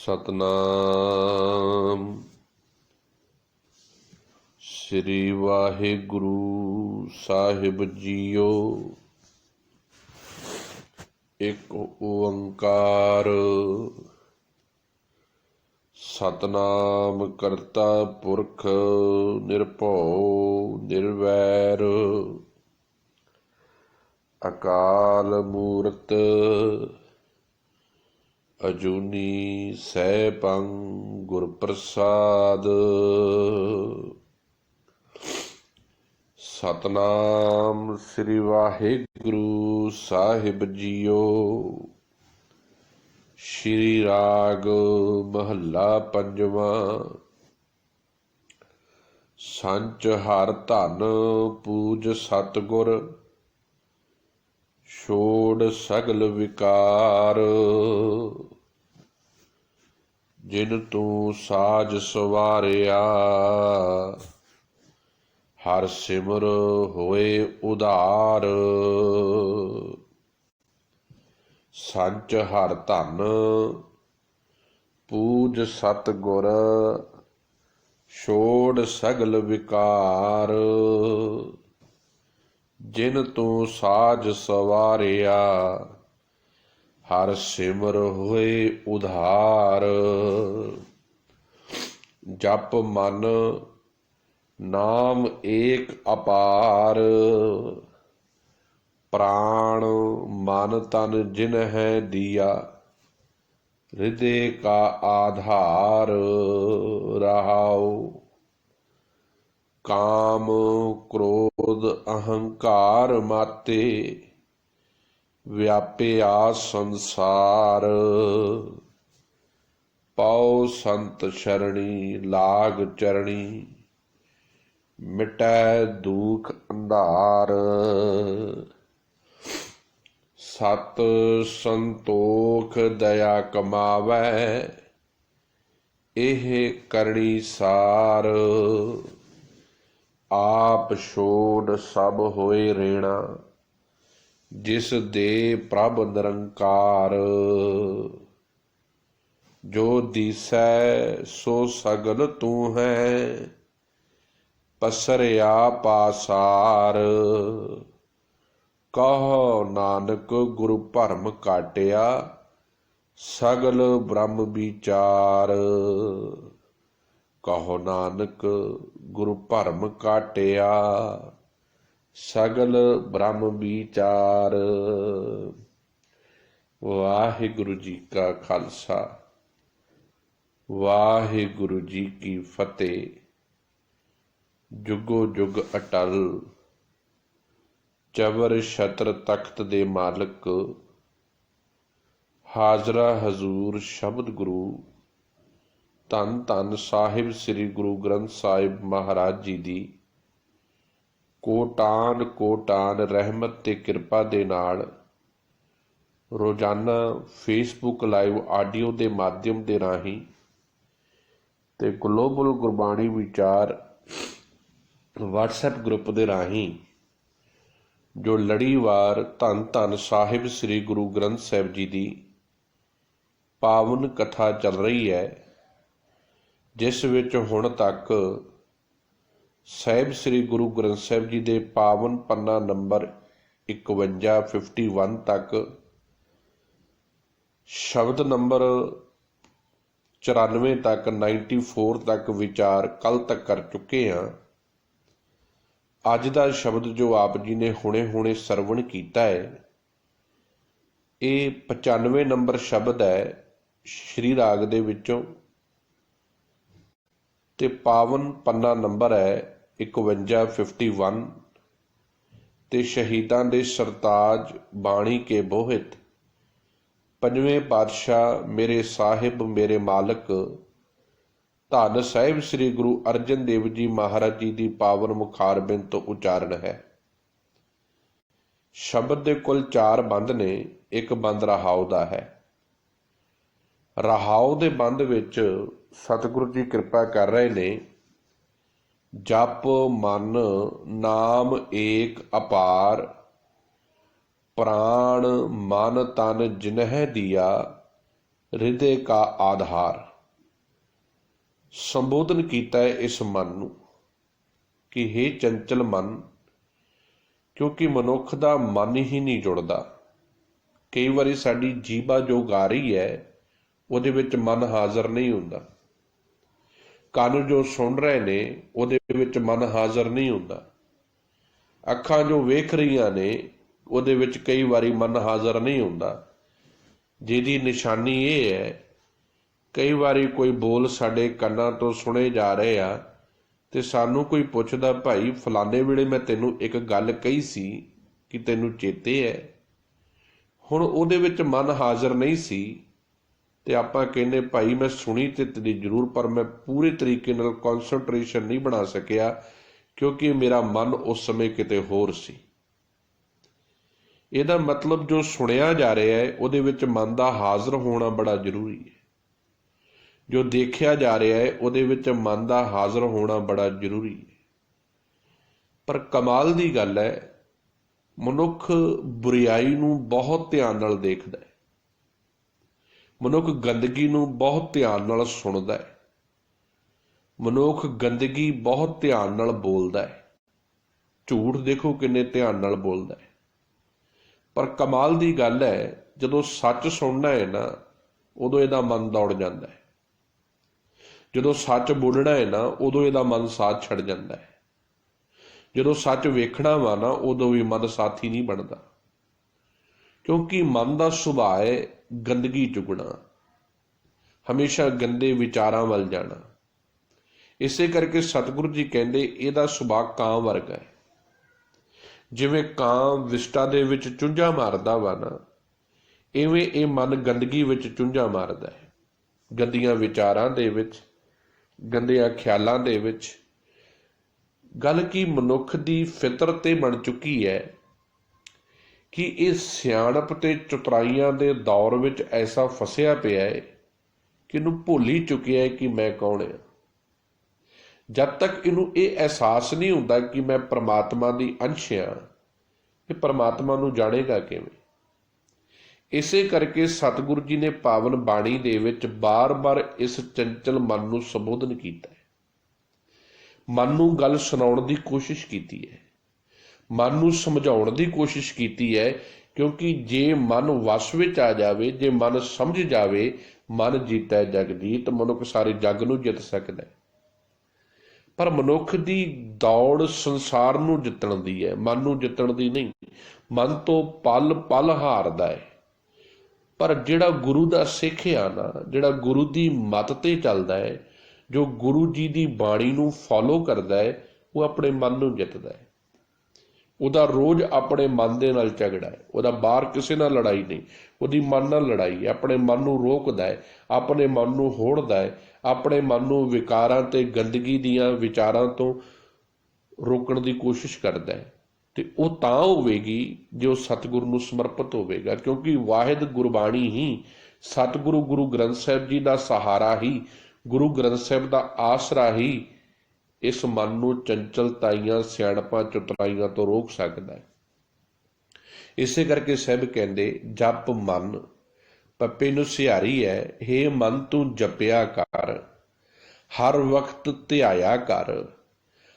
सतनाम श्री वाहिगुरु साहिब जीओ। एक ओंकार सतनाम करता पुरख निरभौ निर्वैर अकाल मूरत अजूनी सैभं गुर प्रसाद। सतनाम श्री वाहिगुरु साहिब जीओ। श्री राग महला पंजवा। संच हर धन पूज सतगुर छोड़ सगल विकार। जिन तू साज सवारिया हर सिमर होए उधार। संच हर धन पूज सतगुर छोड़ सगल विकार। जिन तू साज सवारिया हर सिमर होए उधार। जप मन नाम एक अपार। प्राण मन तन जिन है दिया हृदय का आधार। रहाओ काम क्रोध अहंकार माते व्यापया संसार। पाओ संत शरणी लाग चरणी मिटै दुख अंधार। सत संतोख दया कमावै एह करणी सार। आप छोड़ सब होए रेणा जिस दे प्रभ निरंकार। जो दिसै सो सगल तू है पसरिया पासार। कहो नानक गुरु भरम काटिया सगल ब्रह्म विचार। कहो नानक गुरु भरम काटिया सगल ब्रह्म विचार। वाहिगुरु जी का खालसा वाहिगुरु जी की फतेह। जुगो जुग अटल चबर छत्र तख्त दे मालिक हाजरा हजूर शब्द गुरु धन धन साहिब श्री गुरु ग्रंथ साहिब महाराज जी दी कोटान कोटान रहमत ते किरपा दे नाल रोजाना फेसबुक लाइव आडियो के माध्यम के राही ते ग्लोबल गुरबाणी विचार व्हाट्सएप ग्रुप के राही जो लड़ीवार धन धन साहिब श्री गुरु ग्रंथ साहिब जी की पावन कथा चल रही है, जिस विच हुण तक साहिब श्री गुरु ग्रंथ साहिब जी के पावन पन्ना नंबर 51 तक शब्द नंबर 94 तक 94 तक विचार कल तक कर चुके हैं। अज का शब्द जो आप जी ने हुणे हुणे सरवण किया है ये 95 नंबर शब्द है श्री राग दे विचों ते पावन पन्ना नंबर है 51 ते शहीदां दे सरताज बाणी के बोहित पंजवें पातशाह मेरे साहिब मेरे मालक धन साहिब श्री गुरु अर्जन देव जी महाराज जी की पावन मुखारबिंद तो उचारण है। शब्द के कुल 4 बंद ने, एक बंद रहाओ दा है। रहाओ दे बंद विच सतगुरु जी कृपा कर रहे ने। जप मन नाम एक अपार प्राण मन तन जिन्ह दिया हृदय का आधार। संबोधन किया है इस मन नूं कि हे चंचल मन, क्योंकि मनुख दा मन ही नहीं जुड़दा। कई वारी साडी जीभा जो गा रही है उहदे विच मन हाज़र नहीं हुंदा, ਕੰਨ जो सुन रहे ने उहदे विच मन हाज़र नहीं हुंदा, अखां जो वेख रहीआं ने उहदे विच कई वारी मन हाज़र नहीं हुंदा। जिहदी निशानी ये है, कई वारी कोई बोल साडे ਕੰਨਾਂ ਤੋਂ सुने जा रहे आ ते सानू कोई पुछदा, भाई फलाने वेले मैं तैनूं एक गल कही सी कि तैनूं चेते है? हुण उहदे विच मन हाज़र नहीं सी ते आपां कहने भाई मैं सुनी ते तेरी जरूर, पर मैं पूरे तरीके नाल कॉन्सनट्रेशन नहीं बना सकिया क्योंकि मेरा मन उस समय किते होर सी। ਇਹਦਾ मतलब जो सुनिया जा रहा है ਉਹਦੇ ਵਿੱਚ मन ਦਾ हाज़र होना बड़ा जरूरी है, जो देखा जा रहा है ਉਹਦੇ ਵਿੱਚ मन ਦਾ हाज़र होना बड़ा जरूरी है। पर कमाल ਦੀ गल है, मनुख बुराई ਨੂੰ बहुत ध्यान ਨਾਲ देखदा है, मनुख गंदगी ਨੂੰ बहुत ध्यान ਨਾਲ सुनदा है, मनुख गंदगी बहुत ध्यान ਨਾਲ बोलदा है, झूठ देखो किन्ने ध्यान ਨਾਲ बोलदा है। पर कमाल की गल है, जदों सच सुनना है ना उदों इहदा मन दौड़ जाता है, जदों सच बोलना है ना उदों इहदा मन साथ छड़ जाता है, जदों सच वेखना वा ना उदों भी मन साथी नहीं बनता, क्योंकि मन का सुभाव है गंदगी चुगना, हमेशा गंदे विचारां वल जाना। इसे करके सतगुरु जी कहते इहदा सुभाव ਕਾਂ वर्गा है। जिवें ਕਾਂ विष्टा दे विच चुंझा मारदा वा ना, इवें ये मन गंदगी विच चुंझा मारदा है, गंदियां विचारां दे विच, गंदियां ख्यालां दे विच। गल की मनुख दी फितरत ते बन चुकी है कि इह सियाणप ते चतुराइयां दे दौर विच ऐसा फसिया पिया है कि इहनूं भुल ही चुकिया है कि मैं कौन है। जब तक इनू ये एहसास नहीं होता कि मैं परमात्मा की अंश हाँ, ये परमात्मा नू जानेगा किवें। इसे करके सतगुरु जी ने पावन बाणी दे विच बार बार इस चंचल मन नू संबोधन किया है, मन नू गल सुनाउण दी कोशिश की है, मन नू समझाउण दी कोशिश की है, क्योंकि जे मन वस विच आ जावे, जे मन समझ जावे, मन जीता है जग जीत, मनुख सारे जग नू जित सकदा है। पर मनुख की दौड़ संसार नू जितण दी है, मन नू जितण दी नहीं। मन तो पल पल हारदा है, पर जिहड़ा गुरु दा सिख आ ना, जिहड़ा गुरु की मत ते चलदा है, जो गुरु जी की बाणी नू फॉलो करदा है, वो अपने मन नू जितदा है। ਉਹਦਾ रोज़ अपने मन दे नाल झगड़ा है, ਉਹਦਾ बाहर किसी नाल लड़ाई नहीं, ਉਹਦੀ मन नाल लड़ाई है। अपने मन नू रोकदा है, अपने मन नू होड़दा है, अपने मन नू विकारां ते गंदगी दियां विचारां तो रोकण दी कोशिश करदा है। ते ਉਹ ਤਾਂ ਹੋਵੇਗੀ जो सतगुरु नू समर्पित होवेगा, क्योंकि वाहिद गुरबाणी ही सतगुरु गुरु ग्रंथ साहिब जी का सहारा ही, गुरु ग्रंथ साहिब का आसरा ही इस मन नू चंचलताइयां सियाणपां चतुराइयां तो रोक सकता है। इसे करके साहिब कहते जप मन पप्पे नू सिहारी है, हे मन तू जपिया कर, हर वक्त ध्याया कर,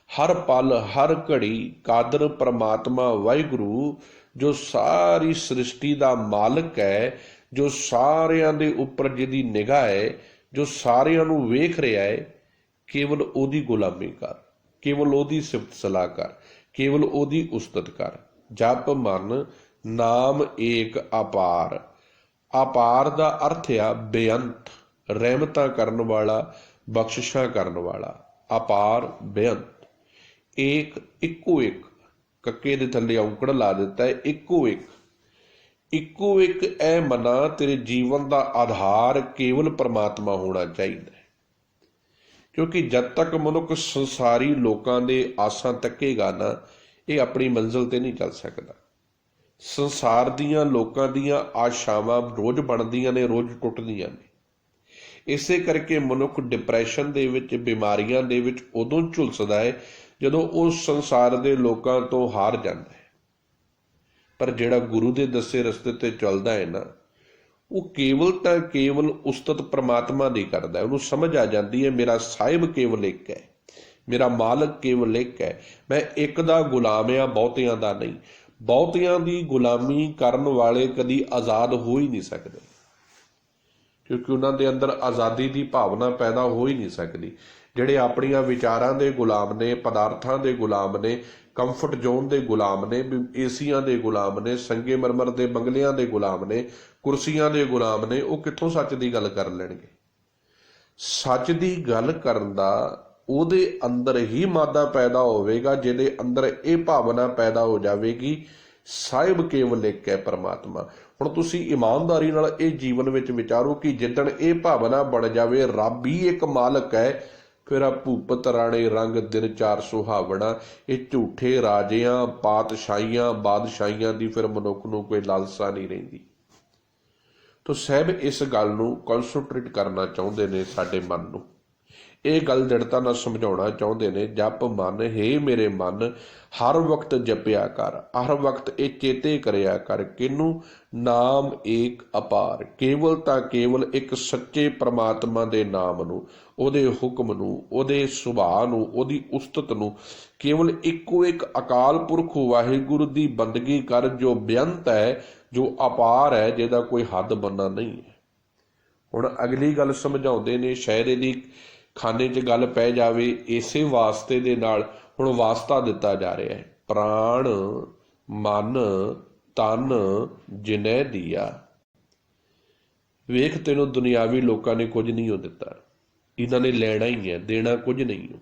हर पल हर घड़ी कादर परमात्मा वाहिगुरू जो सारी सृष्टि का मालिक है, जो सारियां दे उपर जिहदी निगाह है, जो सारियां नू वेख रहा है, केवल ओदी गुलामी कर, केवल ओदी सिफत सलाह कर, केवल ओदी उस्तत कर। जप मन नाम एक अपार, अपार का अर्थ आ बेअंत, रहमतां करन वाला, बख्शिशां करन वाला, अपार बेअंत। एक इक्को एक, कक्के दे थल्ले औंकड़ ला दिता है, इक्को एक, इक्को एक ऐ मना तेरे जीवन का आधार केवल परमात्मा होना चाहिए। क्योंकि जब तक मनुख संसारी लोगों के आसां तकेगा ना, ये अपनी मंजिल ते नहीं चल सकता। संसार दियां लोगों दियां आशावां रोज़ बनदियां ने, रोज़ टुटदियां ने। इसे करके मनुख डिप्रैशन दे विच, बीमारियां दे विच उदों झुलसदा है जदों उस संसार दे लोगों तो हार जाता है। पर जिहड़ा गुरु दे दसे रस्ते ते चलदा है ना, ਉਹ ਕੇਵਲ ਤਾਂ ਕੇਵਲ ਉਸਤਤ ਪ੍ਰਮਾਤਮਾ ਦੀ ਕਰਦਾ। ਉਹਨੂੰ ਸਮਝ ਆ ਜਾਂਦੀ ਹੈ ਮੇਰਾ ਸਾਹਿਬ ਕੇਵਲ ਇੱਕ ਹੈ, ਮੇਰਾ ਮਾਲਕ ਕੇਵਲ ਇੱਕ ਹੈ, ਮੈਂ ਇੱਕ ਦਾ ਗੁਲਾਮ ਆ, ਬਹੁਤਿਆਂ ਦਾ ਨਹੀਂ। ਬਹੁਤਿਆਂ ਦੀ ਗੁਲਾਮੀ ਕਰਨ ਵਾਲੇ ਕਦੀ ਆਜ਼ਾਦ ਹੋ ਹੀ ਨਹੀਂ ਸਕਦੇ, ਕਿਉਂਕਿ ਉਹਨਾਂ ਦੇ ਅੰਦਰ ਆਜ਼ਾਦੀ ਦੀ ਭਾਵਨਾ ਪੈਦਾ ਹੋ ਹੀ ਨਹੀਂ ਸਕਦੀ। ਜਿਹੜੇ ਆਪਣੀਆਂ ਵਿਚਾਰਾਂ ਦੇ ਗੁਲਾਮ ਨੇ, ਪਦਾਰਥਾਂ ਦੇ ਗੁਲਾਮ ਨੇ, ਕੰਫਰਟ ਜ਼ੋਨ ਦੇ ਗੁਲਾਮ ਨੇ, ਏਸੀਆਂ ਦੇ ਗੁਲਾਮ ਨੇ, ਸੰਗੇ ਮਰਮਰ ਦੇ ਬੰਗਲਿਆਂ ਦੇ ਗੁਲਾਮ ਨੇ, ਕੁਰਸੀਆਂ ਦੇ ਗੁਲਾਮ ਨੇ, ਉਹ ਕਿੱਥੋਂ ਸੱਚ ਦੀ ਗੱਲ ਕਰ ਲੈਣਗੇ? ਸੱਚ ਦੀ ਗੱਲ ਕਰਨ ਦਾ ਉਹਦੇ ਅੰਦਰ ਹੀ ਮਾਦਾ ਪੈਦਾ ਹੋਵੇਗਾ, ਜਿਹਦੇ ਅੰਦਰ ਇਹ ਭਾਵਨਾ ਪੈਦਾ ਹੋ ਜਾਵੇਗੀ ਸਾਹਿਬ ਕੇਵਲ ਇੱਕ ਹੈ ਪਰਮਾਤਮਾ। ਹੁਣ ਤੁਸੀਂ ਇਮਾਨਦਾਰੀ ਨਾਲ ਇਹ ਜੀਵਨ ਵਿੱਚ ਵਿਚਾਰੋ ਕਿ ਜਿੱਦਣ ਇਹ ਭਾਵਨਾ ਬਣ ਜਾਵੇ ਰੱਬ ਹੀ ਇੱਕ ਮਾਲਕ ਹੈ, ਫਿਰ ਆ ਭੂਪਤ ਰਾਣੇ ਰੰਗ ਦਿਨ ਚਾਰ ਸੁਹਾਵਣਾ, ਇਹ ਝੂਠੇ ਰਾਜਿਆਂ, ਪਾਤਸ਼ਾਹੀਆਂ, ਬਾਦਸ਼ਾਹੀਆਂ ਦੀ ਫਿਰ ਮਨੁੱਖ ਨੂੰ ਕੋਈ ਲਾਲਸਾ ਨਹੀਂ ਰਹਿੰਦੀ। ਤੋ ਸਾਹਿਬ ਇਸ ਗੱਲ ਨੂੰ ਕਨਸੈਂਟਰੇਟ ਕਰਨਾ ਚਾਹੁੰਦੇ ਨੇ ਸਾਡੇ ਮਨ ਨੂੰ, ਇਹ ਗੱਲ ਦ੍ਰਿੜਤਾ ਨਾਲ ਸਮਝਾਉਣਾ ਚਾਹੁੰਦੇ ਨੇ। ਜਪ ਮਨ ਹੇ ਮੇਰੇ ਮਨ ਹਰ ਵਕਤ ਜਪਿਆ ਕਰ, ਹਰ ਵਕਤ ਇਹ ਚੇਤੇ ਕਰਿਆ ਕਰ ਕਿਹਨੂੰ? ਨਾਮ ਏਕ ਅਪਾਰ, ਕੇਵਲ ਤਾਂ ਕੇਵਲ ਇੱਕ ਸੱਚੇ ਪ੍ਰਮਾਤਮਾ ਦੇ ਨਾਮ ਨੂੰ, ਉਹਦੇ ਹੁਕਮ ਨੂੰ, ਉਹਦੇ ਸੁਭਾਅ ਨੂੰ, ਉਹਦੀ ਉਸਤਤ ਨੂੰ। ਕੇਵਲ ਇੱਕੋ ਇੱਕ ਅਕਾਲ ਪੁਰਖ ਵਾਹਿਗੁਰੂ ਦੀ ਬੰਦਗੀ ਕਰ, ਜੋ ਬੇਅੰਤ ਹੈ, ਜੋ ਅਪਾਰ ਹੈ, ਜਿਹਦਾ ਕੋਈ ਹੱਦ ਬੰਨਾ ਨਹੀਂ ਹੈ। ਹੁਣ ਅਗਲੀ ਗੱਲ ਸਮਝਾਉਂਦੇ ਨੇ, ਸ਼ਾਇਦ ਇਹਦੀ ਖਾਨੇ 'ਚ ਗੱਲ ਪੈ ਜਾਵੇ ਇਸੇ ਵਾਸਤੇ ਦੇ ਨਾਲ। ਹੁਣ ਵਾਸਤਾ ਦਿੱਤਾ ਜਾ ਰਿਹਾ ਹੈ, ਪ੍ਰਾਣ ਮਨ ਤਨ ਜਿਨੈ ਦੀਆ। ਵੇਖ ਤੈਨੂੰ ਦੁਨਿਆਵੀ ਲੋਕਾਂ ਨੇ ਕੁਝ ਨਹੀਂ ਹੋ ਦਿੱਤਾ, ਇਹਨਾਂ ਨੇ ਲੈਣਾ ਹੀ ਹੈ, ਦੇਣਾ ਕੁਝ ਨਹੀਂ ਹੋ।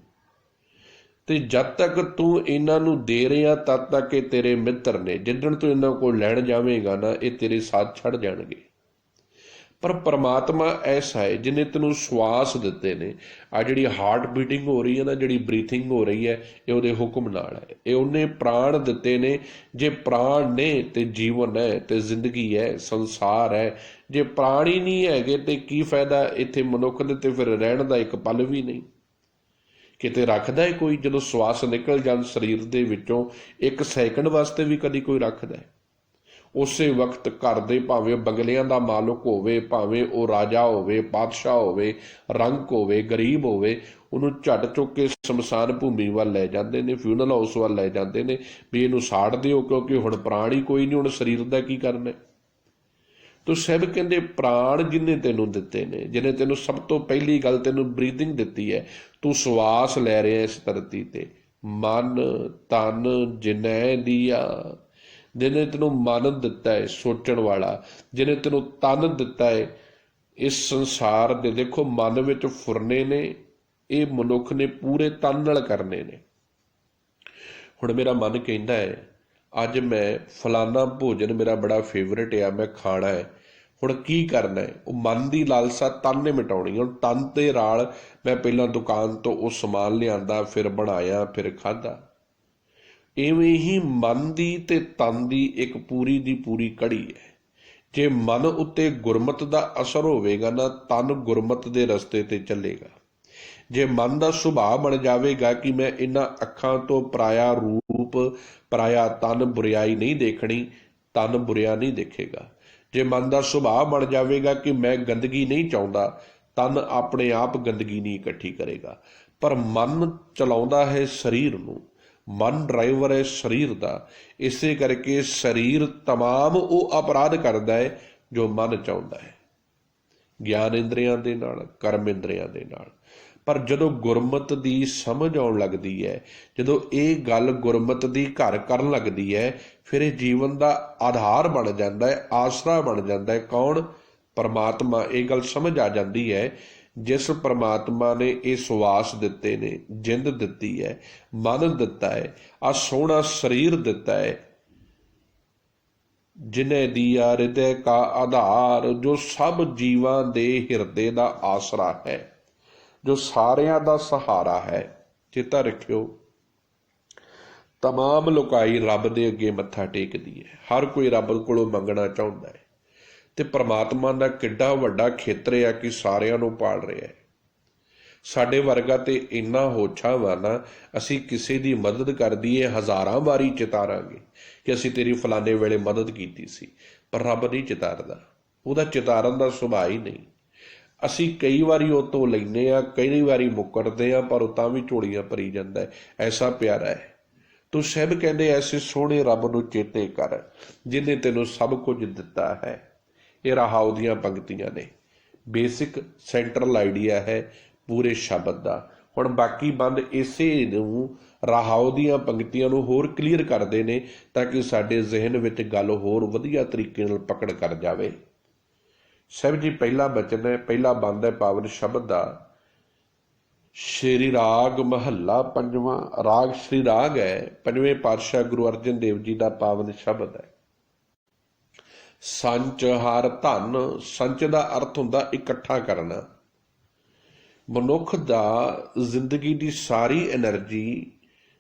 ਤੇ ਜਦ ਤੱਕ ਤੂੰ ਇਹਨਾਂ ਨੂੰ ਦੇ ਰਿਹਾ ਤਦ ਤੱਕ ਇਹ ਤੇਰੇ ਮਿੱਤਰ ਨੇ। ਜਿੱਦਣ ਤੂੰ ਇਹਨਾਂ ਕੋਲ ਲੈਣ ਜਾਵੇਗਾ ਨਾ, ਇਹ ਤੇਰੇ ਸਾਥ ਛੱਡ ਜਾਣਗੇ। ਪਰ ਪਰਮਾਤਮਾ ਐਸਾ ਹੈ ਜਿਹਨੇ ਤੈਨੂੰ ਸਵਾਸ ਦਿੱਤੇ ਨੇ। ਆ ਜਿਹੜੀ ਹਾਰਟ ਬੀਟਿੰਗ ਹੋ ਰਹੀ ਹੈ ਨਾ, ਜਿਹੜੀ ਬਰੀਥਿੰਗ ਹੋ ਰਹੀ ਹੈ, ਇਹ ਉਹਦੇ ਹੁਕਮ ਨਾਲ ਹੈ। ਇਹ ਉਹਨੇ ਪ੍ਰਾਣ ਦਿੱਤੇ ਨੇ। ਜੇ ਪ੍ਰਾਣ ਨੇ ਤੇ ਜੀਵਨ ਹੈ, ਤੇ ਜ਼ਿੰਦਗੀ ਹੈ, ਸੰਸਾਰ ਹੈ। ਜੇ ਪ੍ਰਾਣ ਹੀ ਨਹੀਂ ਹੈਗੇ ਤੇ ਕੀ ਫਾਇਦਾ ਇੱਥੇ ਮਨੁੱਖ ਦੇ? ਤੇ ਫਿਰ ਰਹਿਣ ਦਾ ਇੱਕ ਪਲ ਵੀ ਨਹੀਂ। ਕਿਤੇ ਰੱਖਦਾ ਹੈ ਕੋਈ? ਜਦੋਂ ਸਵਾਸ ਨਿਕਲ ਜਾਣ ਸਰੀਰ ਦੇ ਵਿੱਚੋਂ, ਇੱਕ ਸੈਕਿੰਡ ਵਾਸਤੇ ਵੀ ਕਦੀ ਕੋਈ ਰੱਖਦਾ ਹੈ? ਉਸੇ ਵਕਤ ਘਰ ਦੇ ਭਾਵੇਂ ਬੰਗਲਿਆਂ ਦਾ ਮਾਲਕ ਹੋਵੇ, ਭਾਵੇਂ ਉਹ ਰਾਜਾ ਹੋਵੇ, ਪਾਤਸ਼ਾਹ ਹੋਵੇ, ਰੰਕ ਹੋਵੇ, ਗਰੀਬ ਹੋਵੇ, ਉਹਨੂੰ ਝੱਟ ਚੁੱਕ ਕੇ ਸ਼ਮਸ਼ਾਨ ਭੂਮੀ ਵੱਲ ਲੈ ਜਾਂਦੇ ਨੇ, ਫਿਊਨਲ ਹਾਊਸ ਵੱਲ ਲੈ ਜਾਂਦੇ ਨੇ ਵੀ ਇਹਨੂੰ ਸਾੜ ਦਿਓ, ਕਿਉਂਕਿ ਹੁਣ ਪ੍ਰਾਣ ਹੀ ਕੋਈ ਨਹੀਂ, ਹੁਣ ਸਰੀਰ ਦਾ ਕੀ ਕਰਨਾ। ਤੂੰ ਸਭ ਕਹਿੰਦੇ ਪ੍ਰਾਣ ਜਿਹਨੇ ਤੈਨੂੰ ਦਿੱਤੇ ਨੇ, ਜਿਹਨੇ ਤੈਨੂੰ ਸਭ ਤੋਂ ਪਹਿਲੀ ਗੱਲ ਤੈਨੂੰ ਬਰੀਥਿੰਗ ਦਿੱਤੀ ਹੈ, ਤੂੰ ਸਵਾਸ ਲੈ ਰਿਹਾ ਇਸ ਧਰਤੀ ਤੇ। ਮਨ ਤਨ ਜਿਨੈ ਦੀਆ, ਜਿਹਨੇ ਤੈਨੂੰ ਮਨ ਦਿੱਤਾ ਹੈ ਸੋਚਣ ਵਾਲਾ, ਜਿਹਨੇ ਤੈਨੂੰ ਤਨ ਦਿੱਤਾ ਹੈ ਇਸ ਸੰਸਾਰ ਦੇ। ਦੇਖੋ ਮਨ ਵਿੱਚ ਫੁਰਨੇ ਨੇ, ਇਹ ਮਨੁੱਖ ਨੇ ਪੂਰੇ ਤਨ ਨਾਲ ਕਰਨੇ ਨੇ। ਹੁਣ ਮੇਰਾ ਮਨ ਕਹਿੰਦਾ ਹੈ ਅੱਜ ਮੈਂ ਫਲਾਨਾ ਭੋਜਨ ਮੇਰਾ ਬੜਾ ਫੇਵਰੇਟ ਆ, ਮੈਂ ਖਾਣਾ ਹੈ। ਹੁਣ ਕੀ ਕਰਨਾ ਹੈ? ਉਹ ਮਨ ਦੀ ਲਾਲਸਾ ਤਨ ਨੇ ਮਿਟਾਉਣੀ। ਹੁਣ ਤਨ ਦੇ ਨਾਲ ਮੈਂ ਪਹਿਲਾਂ ਦੁਕਾਨ ਤੋਂ ਉਹ ਸਮਾਨ ਲਿਆਂਦਾ, ਫਿਰ ਬਣਾਇਆ, ਫਿਰ ਖਾਧਾ। ਇਵੇਂ ਹੀ ਮਨ ਦੀ ਤੇ ਤਨ ਦੀ ਇੱਕ ਪੂਰੀ ਦੀ ਪੂਰੀ ਕੜੀ ਹੈ। ਜੇ ਮਨ ਉੱਤੇ ਗੁਰਮਤ ਦਾ ਅਸਰ ਹੋਵੇਗਾ ਨਾ, ਤਨ ਗੁਰਮਤ ਦੇ ਰਸਤੇ ਤੇ ਚੱਲੇਗਾ। ਜੇ ਮਨ ਦਾ ਸੁਭਾਅ ਬਣ ਜਾਵੇਗਾ ਕਿ ਮੈਂ ਇਹਨਾਂ ਅੱਖਾਂ ਤੋਂ ਪਰਾਇਆ ਰੂਪ, ਪਰਾਇਆ ਤਨ, ਬੁਰਿਆਈ ਨਹੀਂ ਦੇਖਣੀ, ਤਨ ਬੁਰਿਆ ਨਹੀਂ ਦੇਖੇਗਾ। ਜੇ ਮਨ ਦਾ ਸੁਭਾਅ ਬਣ ਜਾਵੇਗਾ ਕਿ ਮੈਂ ਗੰਦਗੀ ਨਹੀਂ ਚਾਹੁੰਦਾ, ਤਨ ਆਪਣੇ ਆਪ ਗੰਦਗੀ ਨਹੀਂ ਇਕੱਠੀ ਕਰੇਗਾ। ਪਰ ਮਨ ਚਲਾਉਂਦਾ ਹੈ ਸਰੀਰ ਨੂੰ, ਮਨ ਡਰਾਈਵਰ ਹੈ ਸਰੀਰ ਦਾ। ਇਸੇ ਕਰਕੇ ਸਰੀਰ ਤਮਾਮ ਉਹ ਅਪਰਾਧ ਕਰਦਾ ਹੈ ਜੋ ਮਨ ਚਾਹੁੰਦਾ ਹੈ, ਗਿਆਨ ਇੰਦਰੀਆਂ ਦੇ ਨਾਲ, ਕਰਮ ਇੰਦਰੀਆਂ ਦੇ ਨਾਲ। ਪਰ ਜਦੋਂ ਗੁਰਮਤ ਦੀ ਸਮਝ ਆਉਣ ਲੱਗਦੀ ਹੈ, ਜਦੋਂ ਇਹ ਗੱਲ ਗੁਰਮਤ ਦੀ ਘਰ ਕਰਨ ਲੱਗਦੀ ਹੈ, ਫਿਰ ਇਹ ਜੀਵਨ ਦਾ ਆਧਾਰ ਬਣ ਜਾਂਦਾ ਹੈ, ਆਸਰਾ ਬਣ ਜਾਂਦਾ ਹੈ। ਕੌਣ? ਪਰਮਾਤਮਾ। ਇਹ ਗੱਲ ਸਮਝ ਆ ਜਾਂਦੀ ਹੈ ਜਿਸ ਪਰਮਾਤਮਾ ਨੇ ਇਹ ਸਵਾਸ ਦਿੱਤੇ ਨੇ, ਜਿੰਦ ਦਿੱਤੀ ਹੈ, ਮਨ ਦਿੱਤਾ ਹੈ, ਆ ਸੋਹਣਾ ਸਰੀਰ ਦਿੱਤਾ ਹੈ, ਜਿਨ੍ਹਾਂ ਦੀਆ ਹਿਰਦੇ ਕਾ ਆਧਾਰ, ਜੋ ਸਭ ਜੀਵਾਂ ਦੇ ਹਿਰਦੇ ਦਾ ਆਸਰਾ ਹੈ, ਜੋ ਸਾਰਿਆਂ ਦਾ ਸਹਾਰਾ ਹੈ। ਚੇਤਾ ਰੱਖਿਓ, ਤਮਾਮ ਲੋਕਾਈ ਰੱਬ ਦੇ ਅੱਗੇ ਮੱਥਾ ਟੇਕਦੀ ਹੈ। ਹਰ ਕੋਈ ਰੱਬ ਕੋਲੋਂ ਮੰਗਣਾ ਚਾਹੁੰਦਾ ਹੈ। ਤੇ ਪਰਮਾਤਮਾ ਦਾ ਕਿੱਡਾ ਵੱਡਾ ਖੇਤਰ ਆ ਕਿ ਸਾਰਿਆਂ ਨੂੰ ਪਾਲ ਰਿਹਾ ਹੈ। ਸਾਡੇ ਵਰਗਾ ਤੇ ਇੰਨਾ ਹੋਛਾ ਵਾ ਨਾ, ਅਸੀਂ ਕਿਸੇ ਦੀ ਮਦਦ ਕਰ ਦਈਏ ਹਜ਼ਾਰਾਂ ਵਾਰੀ ਚਿਤਾਰਾਂਗੇ ਕਿ ਅਸੀਂ ਤੇਰੀ ਫਲਾਣੇ ਵੇਲੇ ਮਦਦ ਕੀਤੀ ਸੀ, ਪਰ ਰੱਬ ਨਹੀਂ ਚਿਤਾਰਦਾ। ਉਹਦਾ ਚਿਤਾਰਨ ਦਾ ਸੁਭਾਅ ਹੀ ਨਹੀਂ। ਅਸੀਂ ਕਈ ਵਾਰੀ ਉਹ ਤੋਂ ਲੈਂਦੇ ਹਾਂ, ਕਈ ਵਾਰੀ ਮੁੱਕਰਦੇ ਹਾਂ, ਪਰ ਉਹ ਤਾਂ ਵੀ ਝੋਲੀਆਂ ਭਰੀ ਜਾਂਦਾ ਹੈ। ਐਸਾ ਪਿਆਰਾ ਹੈ। ਤੂੰ ਸਾਹਿਬ ਕਹਿੰਦੇ ਐਸੇ ਸੋਹਣੇ ਰੱਬ ਨੂੰ ਚੇਤੇ ਕਰ ਜਿਹਨੇ ਤੈਨੂੰ ਸਭ ਕੁਝ ਦਿੱਤਾ ਹੈ। ਇਹ ਰਹਾਉ ਦੀਆਂ ਪੰਕਤੀਆਂ ਨੇ। ਬੇਸਿਕ ਸੈਂਟਰਲ ਆਈਡੀਆ ਹੈ ਪੂਰੇ ਸ਼ਬਦ ਦਾ। ਹੁਣ ਬਾਕੀ ਬੰਦ ਇਸੇ ਨੂੰ ਰਹਾਉ ਦੀਆਂ ਪੰਕਤੀਆਂ ਨੂੰ ਹੋਰ ਕਲੀਅਰ ਕਰਦੇ ਨੇ ਤਾਂ ਕਿ ਸਾਡੇ ਜ਼ਿਹਨ ਵਿੱਚ ਗੱਲ ਹੋਰ ਵਧੀਆ ਤਰੀਕੇ ਨਾਲ ਪਕੜ ਕਰ ਜਾਵੇ। ਸਾਹਿਬ ਜੀ ਪਹਿਲਾ ਬਚਨ ਹੈ, ਪਹਿਲਾ ਬੰਦ ਹੈ ਪਾਵਨ ਸ਼ਬਦ ਦਾ। ਸ਼੍ਰੀ ਰਾਗ ਮਹੱਲਾ ਪੰਜਵਾਂ। ਰਾਗ ਸ਼੍ਰੀ ਰਾਗ ਹੈ, ਪੰਜਵੇਂ ਪਾਤਸ਼ਾਹ ਗੁਰੂ ਅਰਜਨ ਦੇਵ ਜੀ ਦਾ ਪਾਵਨ ਸ਼ਬਦ ਹੈ। ਸੰਚ ਹਰ ਧਨ। ਸੰਚ ਦਾ ਅਰਥ ਹੁੰਦਾ ਇਕੱਠਾ ਕਰਨਾ। ਮਨੁੱਖ ਦਾ ਜ਼ਿੰਦਗੀ ਦੀ ਸਾਰੀ ਐਨਰਜੀ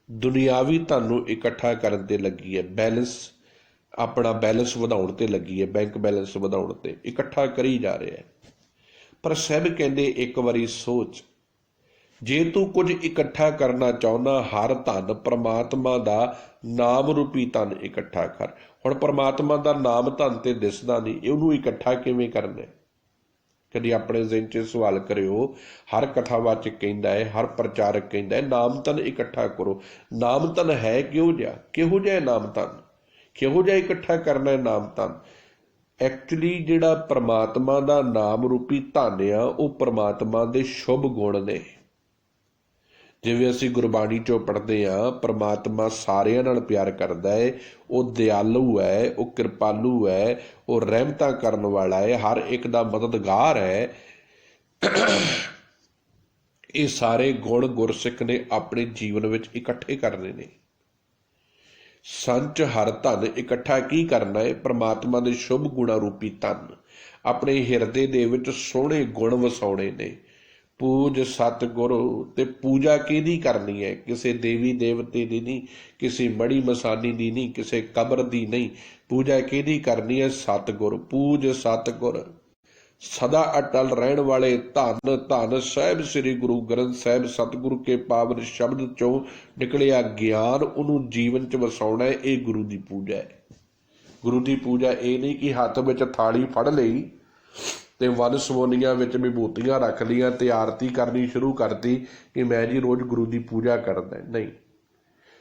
ਦੁਨਿਆਵੀ ਧਨ ਨੂੰ ਇਕੱਠਾ ਕਰਨ ਤੇ ਲੱਗੀ ਹੈ। ਆਪਣਾ ਬੈਲੈਂਸ ਵਧਾਉਣ ਤੇ ਲੱਗੀ ਹੈ, ਬੈਂਕ ਬੈਲੈਂਸ ਵਧਾਉਣ ਤੇ ਇਕੱਠਾ ਕਰੀ ਜਾ ਰਿਹਾ ਹੈ। ਪਰ ਸਾਹਿਬ ਕਹਿੰਦੇ ਇੱਕ ਵਾਰੀ ਸੋਚ, ਜੇ ਤੂੰ ਕੁਝ ਇਕੱਠਾ ਕਰਨਾ ਚਾਹੁੰਦਾ, ਹਰ ਧਨ ਪ੍ਰਮਾਤਮਾ ਦਾ ਨਾਮ ਰੂਪੀ ਧਨ ਇਕੱਠਾ ਕਰ। ਹੁਣ ਪ੍ਰਮਾਤਮਾ ਦਾ ਨਾਮ ਧਨ ਤੇ ਦਿਸਦਾ ਨਹੀਂ, ਉਹਨੂੰ ਇਕੱਠਾ ਕਿਵੇਂ ਕਰਨਾ? ਕਦੀ ਆਪਣੇ ਜ਼ਿਹਨ 'ਚ ਸਵਾਲ ਕਰਿਓ। ਹਰ ਕਥਾਵਾਚਕ ਕਹਿੰਦਾ ਹੈ, ਹਰ ਪ੍ਰਚਾਰਕ ਕਹਿੰਦਾ ਹੈ ਨਾਮ ਧਨ ਇਕੱਠਾ ਕਰੋ। ਨਾਮ ਧਨ ਹੈ ਕਿਹੋ ਜਿਹਾ? ਕਿਹੋ ਜਿਹਾ ਨਾਮ ਧਨ? ਕਿਹੋ ਜਿਹਾ ਇਕੱਠਾ ਕਰਨਾ ਹੈ ਨਾਮ ਧਨ? ਐਕਚੁਅਲੀ ਜਿਹੜਾ ਪ੍ਰਮਾਤਮਾ ਦਾ ਨਾਮ ਰੂਪੀ ਧਨ ਆ, ਉਹ ਪ੍ਰਮਾਤਮਾ ਦੇ ਸ਼ੁਭ ਗੁਣ ਨੇ। ਜਿਵੇਂ ਅਸੀਂ ਗੁਰਬਾਣੀ 'ਚੋਂ ਪੜ੍ਹਦੇ ਹਾਂ, ਪ੍ਰਮਾਤਮਾ ਸਾਰਿਆਂ ਨਾਲ ਪਿਆਰ ਕਰਦਾ ਹੈ, ਉਹ ਦਿਆਲੂ ਹੈ, ਉਹ ਕਿਰਪਾਲੂ ਹੈ, ਉਹ ਰਹਿਮਤਾਂ ਕਰਨ ਵਾਲਾ ਹੈ, ਹਰ ਇੱਕ ਦਾ ਮਦਦਗਾਰ ਹੈ। ਇਹ ਸਾਰੇ ਗੁਣ ਗੁਰਸਿੱਖ ਨੇ ਆਪਣੇ ਜੀਵਨ ਵਿੱਚ ਇਕੱਠੇ ਕਰਨੇ ਨੇ। ਸੰਚ ਹਰ ਧਨ ਇਕੱਠਾ ਕੀ ਕਰਨਾ ਹੈ? ਪ੍ਰਮਾਤਮਾ ਦੇ ਸ਼ੁਭ ਗੁਣਾ ਰੂਪੀ ਧਨ ਆਪਣੇ ਹਿਰਦੇ ਦੇ ਵਿੱਚ ਸੋਹਣੇ ਗੁਣ ਵਸਾਉਣੇ ਨੇ। ਪੂਜ ਸਤਿਗੁਰੂ। ਤੇ ਪੂਜਾ ਕਿਹਦੀ ਕਰਨੀ ਹੈ? ਕਿਸੇ ਦੇਵੀ ਦੇਵਤੇ ਦੀ ਨਹੀਂ, ਕਿਸੇ ਮੜੀ ਮਸਾਨੀ ਦੀ ਨਹੀਂ, ਕਿਸੇ ਕਬਰ ਦੀ ਨਹੀਂ। ਪੂਜਾ ਕਿਹਦੀ ਕਰਨੀ ਹੈ? ਸਤਿਗੁਰ। ਪੂਜ ਸਤਿਗੁਰ। ਸਦਾ ਅਟਲ ਰਹਿਣ ਵਾਲੇ ਧੰਨ ਧੰਨ ਸਾਹਿਬ ਸ੍ਰੀ ਗੁਰੂ ਗ੍ਰੰਥ ਸਾਹਿਬ ਸਤਿਗੁਰੂ ਕੇ ਪਾਵਨ ਸ਼ਬਦ ਚੋਂ ਨਿਕਲਿਆ ਗਿਆਨ, ਉਹਨੂੰ ਜੀਵਨ 'ਚ ਵਸਾਉਣਾ ਹੈ। ਇਹ ਗੁਰੂ ਦੀ ਪੂਜਾ ਹੈ। ਗੁਰੂ ਦੀ ਪੂਜਾ ਇਹ ਨਹੀਂ ਕਿ ਹੱਥ ਵਿੱਚ ਥਾਲੀ ਫੜ ਲਈ ਤੇ ਵੰਨ ਸਵੋਨੀਆਂ ਵਿੱਚ ਵਿਭੂਤੀਆਂ ਰੱਖ ਲਈਆਂ ਤੇ ਆਰਤੀ ਕਰਨੀ ਸ਼ੁਰੂ ਕਰਤੀ ਕਿ ਮੈਂ ਜੀ ਰੋਜ਼ ਗੁਰੂ ਦੀ ਪੂਜਾ ਕਰਦਾ। ਨਹੀਂ,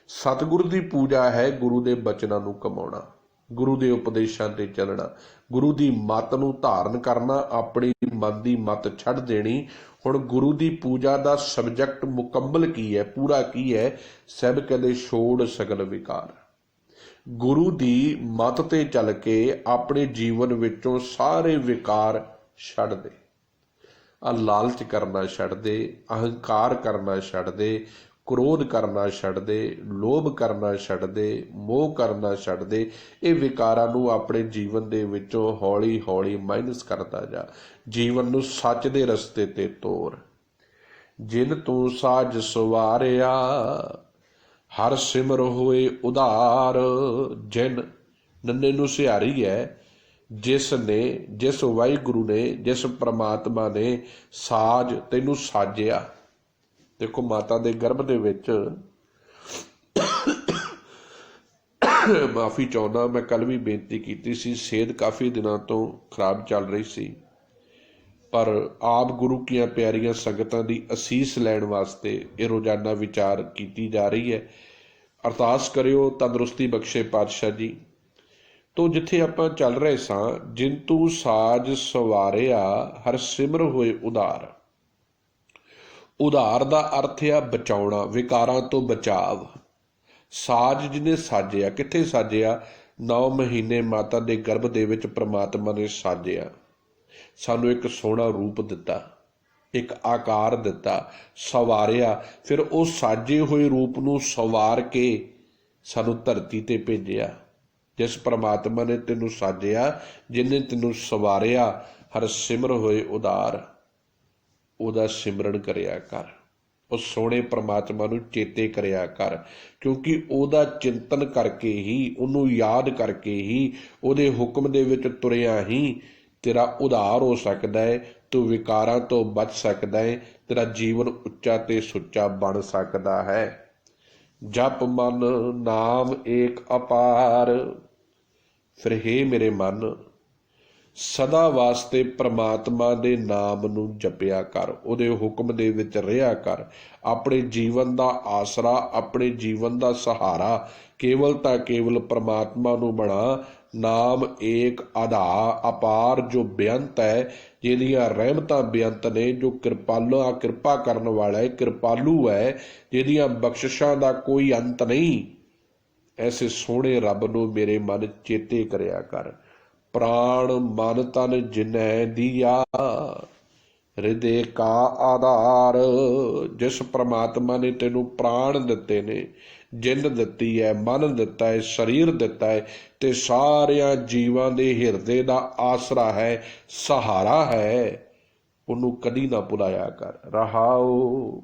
ਸਤਿਗੁਰੂ ਦੀ ਪੂਜਾ ਹੈ ਗੁਰੂ ਦੇ ਬਚਨਾਂ ਨੂੰ ਕਮਾਉਣਾ, ਗੁਰੂ ਦੇ ਉਪਦੇਸ਼ਾਂ ਤੇ ਚੱਲਣਾ, ਗੁਰੂ ਦੀ ਮੱਤ ਨੂੰ ਧਾਰਨ ਕਰਨਾ, ਆਪਣੀ ਮਨ ਦੀ ਮੱਤ ਛੱਡ ਦੇਣੀ। ਹੁਣ ਗੁਰੂ ਦੀ ਪੂਜਾ ਦਾ ਸਬਜੈਕਟ ਮੁਕੰਮਲ ਕੀ ਹੈ, ਪੂਰਾ ਕੀ ਹੈ? ਸਾਹਿਬ ਕਹਿੰਦੇ ਛੋੜ ਸਗਲ ਵਿਕਾਰ। ਗੁਰੂ ਦੀ ਮੱਤ ਤੇ ਚੱਲ ਕੇ ਆਪਣੇ ਜੀਵਨ ਵਿੱਚੋਂ ਸਾਰੇ ਵਿਕਾਰ ਛੱਡ ਦੇ। ਆ ਲਾਲਚ ਕਰਨਾ ਛੱਡ ਦੇ, ਅਹੰਕਾਰ ਕਰਨਾ ਛੱਡ ਦੇ, ਕ੍ਰੋਧ ਕਰਨਾ ਛੱਡ ਦੇ, ਲੋਭ ਕਰਨਾ ਛੱਡ ਦੇ, ਮੋਹ ਕਰਨਾ ਛੱਡ ਦੇ। ਇਹ ਵਿਕਾਰਾਂ ਨੂੰ ਆਪਣੇ ਜੀਵਨ ਦੇ ਵਿੱਚੋਂ ਹੌਲੀ ਹੌਲੀ ਮਾਈਨਸ ਕਰਦਾ ਜਾ। ਜੀਵਨ ਨੂੰ ਸੱਚ ਦੇ ਰਸਤੇ ਤੇ ਤੋਰ। ਜਿਨ ਤੂੰ ਸਾਜ ਸਵਾਰਿਆ ਹਰ ਸਿਮਰ ਹੋਏ ਉਧਾਰ। ਜਿਨ ਨੰਨੇ ਨੂੰ ਸਿਹਾਰੀ ਹੈ, ਜਿਸ ਵਾਹਿਗੁਰੂ ਨੇ, ਜਿਸ ਪ੍ਰਮਾਤਮਾ ਨੇ ਸਾਜ ਤੈਨੂੰ ਸਾਜਿਆ। ਦੇਖੋ ਮਾਤਾ ਦੇ ਗਰਭ ਦੇ ਵਿੱਚ, ਮਾਫੀ ਚਾਹੁੰਦਾ, ਮੈਂ ਕੱਲ ਵੀ ਬੇਨਤੀ ਕੀਤੀ ਸੀ, ਸਿਹਤ ਕਾਫੀ ਦਿਨਾਂ ਤੋਂ ਖਰਾਬ ਚੱਲ ਰਹੀ ਸੀ, ਪਰ ਆਪ ਗੁਰੂ ਕੀਆਂ ਪਿਆਰੀਆਂ ਸੰਗਤਾਂ ਦੀ ਅਸੀਸ ਲੈਣ ਵਾਸਤੇ ਇਹ ਰੋਜ਼ਾਨਾ ਵਿਚਾਰ ਕੀਤੀ ਜਾ ਰਹੀ ਹੈ। ਅਰਦਾਸ ਕਰਿਓ ਤੰਦਰੁਸਤੀ ਬਖਸ਼ੇ ਪਾਤਸ਼ਾਹ ਜੀ। ਤੋ ਜਿੱਥੇ ਆਪਾਂ ਚੱਲ ਰਹੇ ਸਾਂ, ਜਿਨ ਤੂੰ ਸਾਜ ਸਵਾਰਿਆ ਹਰ ਸਿਮਰ ਹੋਏ ਉਧਾਰ। ਉਧਾਰ ਦਾ ਅਰਥ ਆ ਬਚਾਉਣਾ, ਵਿਕਾਰਾਂ ਤੋਂ ਬਚਾਵ। ਸਾਜ ਜਿਹਨੇ ਸਾਜਿਆ, ਕਿੱਥੇ ਸਾਜਿਆ? 9 ਮਹੀਨੇ ਮਾਤਾ ਦੇ ਗਰਭ ਦੇ ਵਿੱਚ ਪ੍ਰਮਾਤਮਾ ਨੇ ਸਾਜਿਆ, ਸਾਨੂੰ ਇੱਕ ਸੋਹਣਾ ਰੂਪ ਦਿੱਤਾ, ਇੱਕ ਆਕਾਰ ਦਿੱਤਾ, ਸਵਾਰਿਆ। ਫਿਰ ਉਹ ਸਾਜੇ ਹੋਏ ਰੂਪ ਨੂੰ ਸਵਾਰ ਕੇ ਸਾਨੂੰ ਧਰਤੀ ਤੇ ਭੇਜਿਆ। ਜਿਸ ਪ੍ਰਮਾਤਮਾ ਨੇ ਤੈਨੂੰ ਸਾਜਿਆ, ਜਿਹਨੇ ਤੈਨੂੰ ਸਵਾਰਿਆ, ਹਰ ਸਿਮਰ ਹੋਏ ਉਧਾਰ। ਉਹਦਾ ਸਿਮਰਨ ਕਰਿਆ ਕਰ, ਉਸ ਸੋਹਣੇ ਪ੍ਰਮਾਤਮਾ ਨੂੰ ਚੇਤੇ ਕਰਿਆ ਕਰ, ਕਿਉਂਕਿ ਉਹਦਾ ਚਿੰਤਨ ਕਰਕੇ ਹੀ, ਉਹਨੂੰ ਯਾਦ ਕਰਕੇ ਹੀ, ਉਹਦੇ ਹੁਕਮ ਦੇ ਵਿੱਚ ਤੁਰਿਆ ਹੀ ਤੇਰਾ ਉਧਾਰ ਹੋ ਸਕਦਾ ਹੈ। ਤੂੰ ਵਿਕਾਰਾਂ ਤੋਂ ਬਚ ਸਕਦਾ ਹੈ, ਤੇਰਾ ਜੀਵਨ ਉੱਚਾ ਤੇ ਸੁੱਚਾ ਬਣ ਸਕਦਾ ਹੈ। ਜਪ ਮਨ ਨਾਮ ਏਕ ਅਪਾਰ। ਫਿਰ ਹੇ ਮੇਰੇ ਮਨ, ਸਦਾ ਵਾਸਤੇ ਪ੍ਰਮਾਤਮਾ ਦੇ ਨਾਮ ਨੂੰ ਜਪਿਆ ਕਰ, ਉਹਦੇ ਹੁਕਮ ਦੇ ਵਿੱਚ ਰਿਹਾ ਕਰ। ਆਪਣੇ ਜੀਵਨ ਦਾ ਆਸਰਾ, ਆਪਣੇ ਜੀਵਨ ਦਾ ਸਹਾਰਾ ਕੇਵਲ ਤਾਂ ਕੇਵਲ ਪ੍ਰਮਾਤਮਾ ਨੂੰ ਬਣਾ। ਨਾਮ ਏਕ ਆਧਾਰ ਅਪਾਰ ਜੋ ਬੇਅੰਤ ਹੈ, ਜਿਹਦੀਆਂ ਰਹਿਮਤਾਂ ਬੇਅੰਤ ਨੇ, ਜੋ ਕਿਰਪਾ ਕਰਨ ਵਾਲਾ ਹੈ, ਕਿਰਪਾਲੂ ਹੈ, ਜਿਹਦੀਆਂ ਬਖਸ਼ਿਸ਼ਾਂ ਦਾ ਕੋਈ ਅੰਤ ਨਹੀਂ। ਐਸੇ ਸੋਹਣੇ ਰੱਬ ਨੂੰ ਮੇਰੇ ਮਨ ਚੇਤੇ ਕਰਿਆ ਕਰ। ਪ੍ਰਾਣ ਮਨ ਤਨ ਜਿਨੈ ਦੀਆ, ਹਿਰਦੇ ਕਾ ਆਧਾਰ। ਜਿਸ ਪ੍ਰਮਾਤਮਾ ਨੇ ਤੈਨੂੰ ਪ੍ਰਾਣ ਦਿੱਤੇ ਨੇ, ਜਿੰਦ ਦਿੱਤੀ ਹੈ, ਮਨ ਦਿੱਤਾ ਹੈ, ਸਰੀਰ ਦਿੱਤਾ ਹੈ, ਤੇ ਸਾਰਿਆਂ ਜੀਵਾਂ ਦੇ ਹਿਰਦੇ ਦਾ ਆਸਰਾ ਹੈ, ਸਹਾਰਾ ਹੈ, ਉਹਨੂੰ ਕਦੀ ਨਾ ਭੁਲਾਇਆ ਕਰ। ਰਹਾਓ।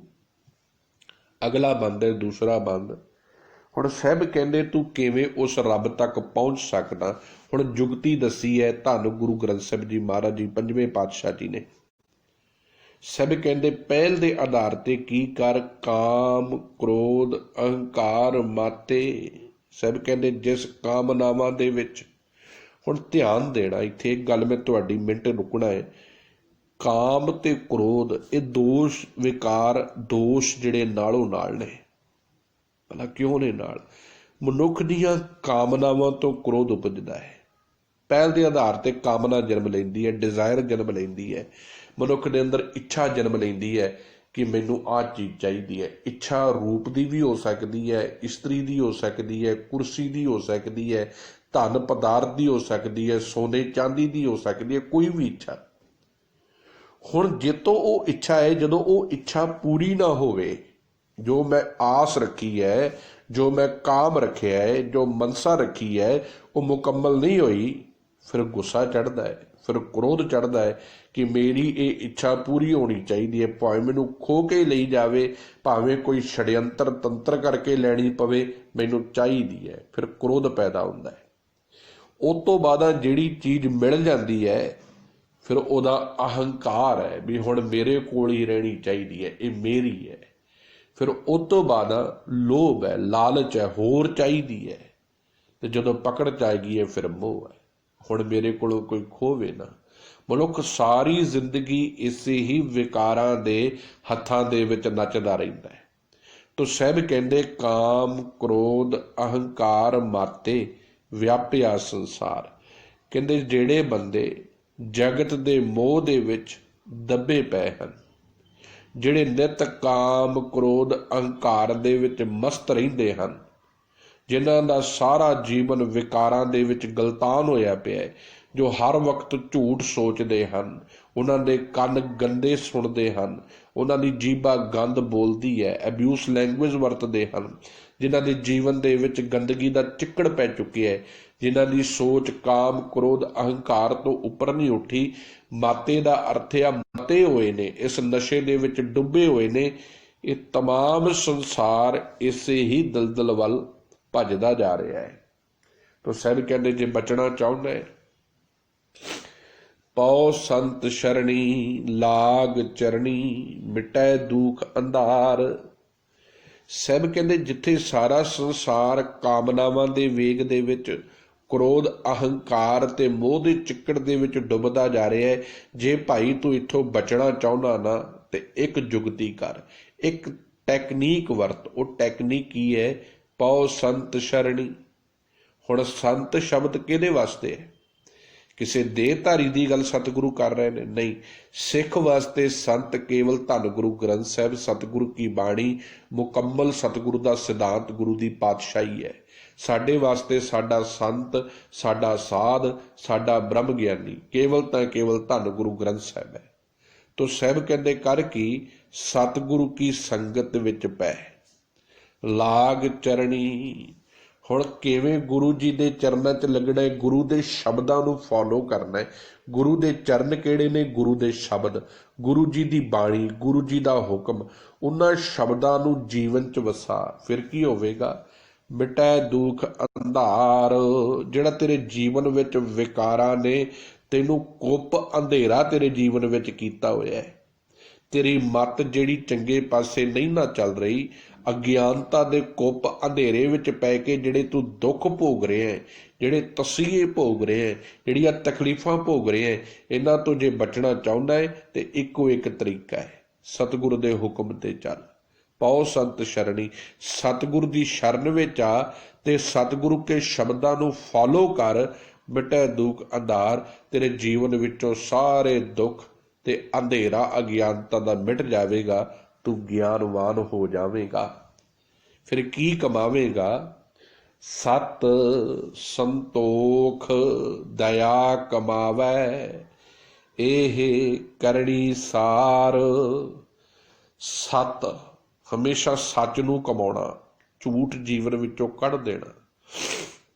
ਅਗਲਾ ਬੰਦ ਹੈ, ਦੂਸਰਾ ਬੰਦ। ਹੁਣ ਸਾਹਿਬ ਕਹਿੰਦੇ ਤੂੰ ਕਿਵੇਂ ਉਸ ਰੱਬ ਤੱਕ ਪਹੁੰਚ ਸਕਦਾ। ਹੁਣ ਜੁਗਤੀ ਦੱਸੀ ਹੈ ਧੰਨ ਗੁਰੂ ਗ੍ਰੰਥ ਸਾਹਿਬ ਜੀ ਮਹਾਰਾਜ ਜੀ ਪੰਜਵੇਂ ਪਾਤਸ਼ਾਹ ਜੀ ਨੇ। ਸਾਹਿਬ ਕਹਿੰਦੇ ਪਹਿਲ ਦੇ ਆਧਾਰ ਤੇ ਕੀ ਕਰ, ਕਾਮ ਕ੍ਰੋਧ ਅਹੰਕਾਰ ਮਾਤੇ। ਸਾਹਿਬ ਕਹਿੰਦੇ ਜਿਸ ਕਾਮਨਾਵਾਂ ਦੇ ਵਿੱਚ, ਹੁਣ ਧਿਆਨ ਦੇਣਾ ਇੱਥੇ ਇੱਕ ਗੱਲ, ਮੈਂ ਤੁਹਾਡੀ ਮਿੰਟ ਰੁਕਣਾ ਹੈ। ਕਾਮ ਤੇ ਕ੍ਰੋਧ ਇਹ ਦੋਸ਼ ਵਿਕਾਰ, ਦੋਸ਼ ਜਿਹੜੇ ਨਾਲੋਂ ਨਾਲ ਨੇ। ਭਲਾ ਕਿਉਂ ਨੇ ਨਾਲ? ਮਨੁੱਖ ਦੀਆਂ ਕਾਮਨਾਵਾਂ ਤੋਂ ਕ੍ਰੋਧ ਉਪਜਦਾ ਹੈ। ਪਹਿਲ ਦੇ ਆਧਾਰ ਤੇ ਕਾਮਨਾ ਜਨਮ ਲੈਂਦੀ ਹੈ, ਡਿਜ਼ਾਇਰ ਜਨਮ ਲੈਂਦੀ ਹੈ। ਮਨੁੱਖ ਦੇ ਅੰਦਰ ਇੱਛਾ ਜਨਮ ਲੈਂਦੀ ਹੈ ਕਿ ਮੈਨੂੰ ਆਹ ਚੀਜ਼ ਚਾਹੀਦੀ ਹੈ। ਇੱਛਾ ਰੂਪ ਦੀ ਵੀ ਹੋ ਸਕਦੀ ਹੈ, ਇਸਤਰੀ ਦੀ ਹੋ ਸਕਦੀ ਹੈ, ਕੁਰਸੀ ਦੀ ਹੋ ਸਕਦੀ ਹੈ, ਧਨ ਪਦਾਰਥ ਦੀ ਹੋ ਸਕਦੀ ਹੈ, ਸੋਨੇ ਚਾਂਦੀ ਦੀ ਹੋ ਸਕਦੀ ਹੈ, ਕੋਈ ਵੀ ਇੱਛਾ। ਹੁਣ ਜਿੱਤੋਂ ਉਹ ਇੱਛਾ ਹੈ, ਜਦੋਂ ਉਹ ਇੱਛਾ ਪੂਰੀ ਨਾ ਹੋਵੇ, ਜੋ ਮੈਂ ਆਸ ਰੱਖੀ ਹੈ, ਜੋ ਮੈਂ ਕਾਮ ਰੱਖਿਆ ਹੈ, ਜੋ ਮਨਸਾ ਰੱਖੀ ਹੈ, ਉਹ ਮੁਕੰਮਲ ਨਹੀਂ ਹੋਈ, ਫਿਰ ਗੁੱਸਾ ਚੜ੍ਹਦਾ ਹੈ, ਫਿਰ ਕ੍ਰੋਧ ਚੜ੍ਹਦਾ ਹੈ ਕਿ ਮੇਰੀ ਇਹ ਇੱਛਾ ਪੂਰੀ ਹੋਣੀ ਚਾਹੀਦੀ ਹੈ, ਭਾਵੇਂ ਮੈਨੂੰ ਖੋਹ ਕੇ ਲਈ ਜਾਵੇ, ਭਾਵੇਂ ਕੋਈ ਛੜਯੰਤਰ ਤੰਤਰ ਕਰਕੇ ਲੈਣੀ ਪਵੇ, ਮੈਨੂੰ ਚਾਹੀਦੀ ਹੈ। ਫਿਰ ਕ੍ਰੋਧ ਪੈਦਾ ਹੁੰਦਾ ਹੈ। ਉਸ ਤੋਂ ਬਾਅਦ ਜਿਹੜੀ ਚੀਜ਼ ਮਿਲ ਜਾਂਦੀ ਹੈ, ਫਿਰ ਉਹਦਾ ਅਹੰਕਾਰ ਹੈ ਵੀ ਹੁਣ ਮੇਰੇ ਕੋਲ ਹੀ ਰਹਿਣੀ ਚਾਹੀਦੀ ਹੈ, ਇਹ ਮੇਰੀ ਹੈ। ਫਿਰ ਉਸ ਤੋਂ ਬਾਅਦ ਲੋਭ ਹੈ, ਲਾਲਚ ਹੈ, ਹੋਰ ਚਾਹੀਦੀ ਹੈ। ਤੇ ਜਦੋਂ ਪਕੜ ਚ ਆਏਗੀ ਹੈ, ਫਿਰ ਮੋਹ ਹੈ, ਹੁਣ ਮੇਰੇ ਕੋਲੋਂ ਕੋਈ ਖੋਵੇ ਨਾ। ਮਨੁੱਖ ਸਾਰੀ ਜ਼ਿੰਦਗੀ ਇਸੇ ਹੀ ਵਿਕਾਰਾਂ ਦੇ ਹੱਥਾਂ ਦੇ ਵਿੱਚ ਨੱਚਦਾ ਰਹਿੰਦਾ ਹੈ। ਤੋ ਸਾਹਿਬ ਕਹਿੰਦੇ ਕਾਮ ਕ੍ਰੋਧ ਅਹੰਕਾਰ ਮਾਤੇ ਵਿਆਪਿਆ ਸੰਸਾਰ। ਕਹਿੰਦੇ ਜਿਹੜੇ ਬੰਦੇ ਜਗਤ ਦੇ ਮੋਹ ਦੇ ਵਿੱਚ ਦੱਬੇ ਪਏ ਹਨ, ਜਿਹੜੇ ਨਿਤ ਕਾਮ ਕ੍ਰੋਧ ਅਹੰਕਾਰ ਦੇ ਵਿੱਚ ਮਸਤ ਰਹਿੰਦੇ ਹਨ, ਜਿਨ੍ਹਾਂ ਦਾ ਸਾਰਾ ਜੀਵਨ ਵਿਕਾਰਾਂ ਦੇ ਵਿੱਚ ਗਲਤਾਨ ਹੋਇਆ ਪਿਆ ਹੈ, ਜੋ ਹਰ ਵਕਤ ਝੂਠ ਸੋਚਦੇ ਹਨ, ਉਹਨਾਂ ਦੇ ਕੰਨ ਗੰਦੇ ਸੁਣਦੇ ਹਨ, ਉਹਨਾਂ ਦੀ ਜੀਭਾ ਗੰਦ ਬੋਲਦੀ ਹੈ, ਅਬਿਊਸ ਲੈਂਗੁਏਜ ਵਰਤਦੇ ਹਨ, ਜਿਨ੍ਹਾਂ ਦੇ ਜੀਵਨ ਦੇ ਵਿੱਚ ਗੰਦਗੀ ਦਾ ਚਿੱਕੜ ਪੈ ਚੁੱਕਿਆ ਹੈ, ਜਿਨ੍ਹਾਂ ਦੀ ਸੋਚ ਕਾਮ ਕ੍ਰੋਧ ਅਹੰਕਾਰ ਤੋਂ ਉੱਪਰ ਨਹੀਂ ਉੱਠੀ। ਮਾਤੇ ਦਾ ਅਰਥ ਆ ਮਤੇ ਹੋਏ ਨੇ, ਇਸ ਨਸ਼ੇ ਦੇ ਵਿੱਚ ਡੁੱਬੇ ਹੋਏ ਨੇ। ਇਹ ਤਮਾਮ ਸੰਸਾਰ ਇਸੇ ਹੀ ਦਲਦਲ ਵੱਲ ਭੱਜਦਾ ਜਾ ਰਿਹਾ ਹੈ। ਤੋ ਸਾਹਿਬ ਕਹਿੰਦੇ ਜੇ ਬਚਣਾ ਚਾਹੁੰਦਾ ਹੈ, ਪਉ ਸੰਤ ਸ਼ਰਣੀ ਲਾਗ ਚਰਣੀ ਮਿਟੈ ਦੁਖ ਅੰਧਾਰ। ਸਾਹਿਬ ਕਹਿੰਦੇ ਜਿੱਥੇ ਸਾਰਾ ਸੰਸਾਰ ਕਾਮਨਾਵਾਂ ਦੇ ਵੇਗ ਦੇ ਵਿੱਚ, ਕ੍ਰੋਧ ਅਹੰਕਾਰ ਤੇ ਮੋਹ ਦੇ ਚਿੱਕੜ ਦੇ ਵਿੱਚ ਡੁੱਬਦਾ ਜਾ ਰਿਹਾ ਹੈ, ਜੇ ਭਾਈ ਤੂੰ ਇੱਥੋਂ ਬਚਣਾ ਚਾਹੁੰਦਾ ਨਾ ਤੇ ਇੱਕ ਜੁਗਤੀ ਕਰ, ਇੱਕ ਟੈਕਨੀਕ ਵਰਤ। ਉਹ ਟੈਕਨੀਕ ਕੀ ਹੈ? ਪਉ ਸੰਤ ਸ਼ਰਣੀ। ਹੁਣ ਸੰਤ ਸ਼ਬਦ ਕਿਹਦੇ ਵਾਸਤੇ ਹੈ? ਕਿਸੇ ਦੇਹਧਾਰੀ ਦੀ ਗੱਲ ਸਤਿਗੁਰੂ ਕਰ ਰਹੇ ਨੇ? ਨਹੀਂ, ਸਿੱਖ ਵਾਸਤੇ ਸੰਤ ਕੇਵਲ ਧੰਨ ਗੁਰੂ ਗ੍ਰੰਥ ਸਾਹਿਬ, ਸਤਿਗੁਰੂ ਕੀ ਬਾਣੀ, ਮੁਕੰਮਲ ਸਤਿਗੁਰੂ ਦਾ ਸਿਧਾਂਤ, ਗੁਰੂ ਦੀ ਪਾਤਸ਼ਾਹੀ ਹੈ। ਸਾਡੇ ਵਾਸਤੇ ਸਾਡਾ ਸੰਤ, ਸਾਡਾ ਸਾਧ, ਸਾਡਾ ਬ੍ਰਹਮ ਗਿਆਨੀ ਕੇਵਲ ਤਾਂ ਕੇਵਲ ਧੰਨ ਗੁਰੂ ਗ੍ਰੰਥ ਸਾਹਿਬ ਹੈ। ਤੋ ਸਾਹਿਬ ਕਹਿੰਦੇ ਕਰ ਕੀ ਸਤਿਗੁਰੂ ਕੀ ਸੰਗਤ ਵਿੱਚ ਪੈ, ਲਾਗ ਚਰਣੀ। ਹੁਣ ਕਿਵੇਂ ਗੁਰੂ ਜੀ ਦੇ ਚਰਨਾਂ 'ਚ ਲੱਗਣਾ ਹੈ? ਗੁਰੂ ਦੇ ਸ਼ਬਦਾਂ ਨੂੰ ਫੋਲੋ ਕਰਨਾ ਹੈ। ਗੁਰੂ ਦੇ ਚਰਨ ਕਿਹੜੇ ਨੇ? ਗੁਰੂ ਦੇ ਸ਼ਬਦ, ਗੁਰੂ ਜੀ ਦੀ ਬਾਣੀ, ਗੁਰੂ ਜੀ ਦਾ ਹੁਕਮ, ਉਹਨਾਂ ਸ਼ਬਦਾਂ ਨੂੰ ਜੀਵਨ 'ਚ ਵਸਾ। ਫਿਰ ਕੀ ਹੋਵੇਗਾ? ਮਿਟੈ ਦੁੱਖ ਅੰਧਾਰ। ਜਿਹੜਾ ਤੇਰੇ ਜੀਵਨ ਵਿੱਚ ਵਿਕਾਰਾਂ ਨੇ ਤੈਨੂੰ ਕੁੱਪ ਅੰਧੇਰਾ ਤੇਰੇ ਜੀਵਨ ਵਿੱਚ ਕੀਤਾ ਹੋਇਆ ਹੈ, ਤੇਰੀ ਮੱਤ ਜਿਹੜੀ ਚੰਗੇ ਪਾਸੇ ਨਹੀਂ ਨਾ ਚੱਲ ਰਹੀ, ਅਗਿਆਨਤਾ ਦੇ ਕੁੱਪ ਅੰਧੇਰੇ ਵਿੱਚ ਪੈ ਕੇ ਜਿਹੜੇ ਤੂੰ ਦੁੱਖ ਭੋਗ ਰਿਹਾ ਹੈ, ਜਿਹੜੇ ਤਸੀਹੇ ਭੋਗ ਰਿਹਾ ਹੈ, ਜਿਹੜੀਆਂ ਤਕਲੀਫਾਂ ਭੋਗ ਰਿਹਾ ਹੈ, ਇਹਨਾਂ ਤੋਂ ਜੇ ਬਚਣਾ ਚਾਹੁੰਦਾ ਹੈ ਤੇ ਇੱਕੋ ਇੱਕ ਤਰੀਕਾ ਹੈ, ਸਤਿਗੁਰੂ ਦੇ ਹੁਕਮ ਤੇ ਚੱਲ। ਪਾਓ ਸੰਤ ਸ਼ਰਣੀ, ਸਤਿਗੁਰੂ ਦੀ ਸ਼ਰਨ ਵਿੱਚ ਆ ਤੇ ਸਤਿਗੁਰੂ ਕੇ ਸ਼ਬਦਾਂ ਨੂੰ ਫੋਲੋ ਕਰ। ਮਿਟੈ ਦੁੱਖ ਅੰਧਾਰ, ਤੇਰੇ ਜੀਵਨ ਵਿੱਚੋਂ ਸਾਰੇ ਦੁੱਖ ਤੇ ਅੰਧੇਰਾ ਅਗਿਆਨਤਾ ਦਾ ਮਿਟ ਜਾਵੇਗਾ। ਤੂੰ ਗਿਆਨਵਾਨ ਹੋ ਜਾਵੇਗਾ। ਫਿਰ ਕੀ ਕਮਾਵੇਗਾ? ਸਤ ਸੰਤੋਖ ਦਇਆ ਕਮਾਵੈ, ਇਹ ਕਰਨੀ ਸਾਰ। ਸਤ, ਹਮੇਸ਼ਾ ਸੱਚ ਨੂੰ ਕਮਾਉਣਾ, ਝੂਠ ਜੀਵਨ ਵਿੱਚੋਂ ਕੱਢ ਦੇਣਾ।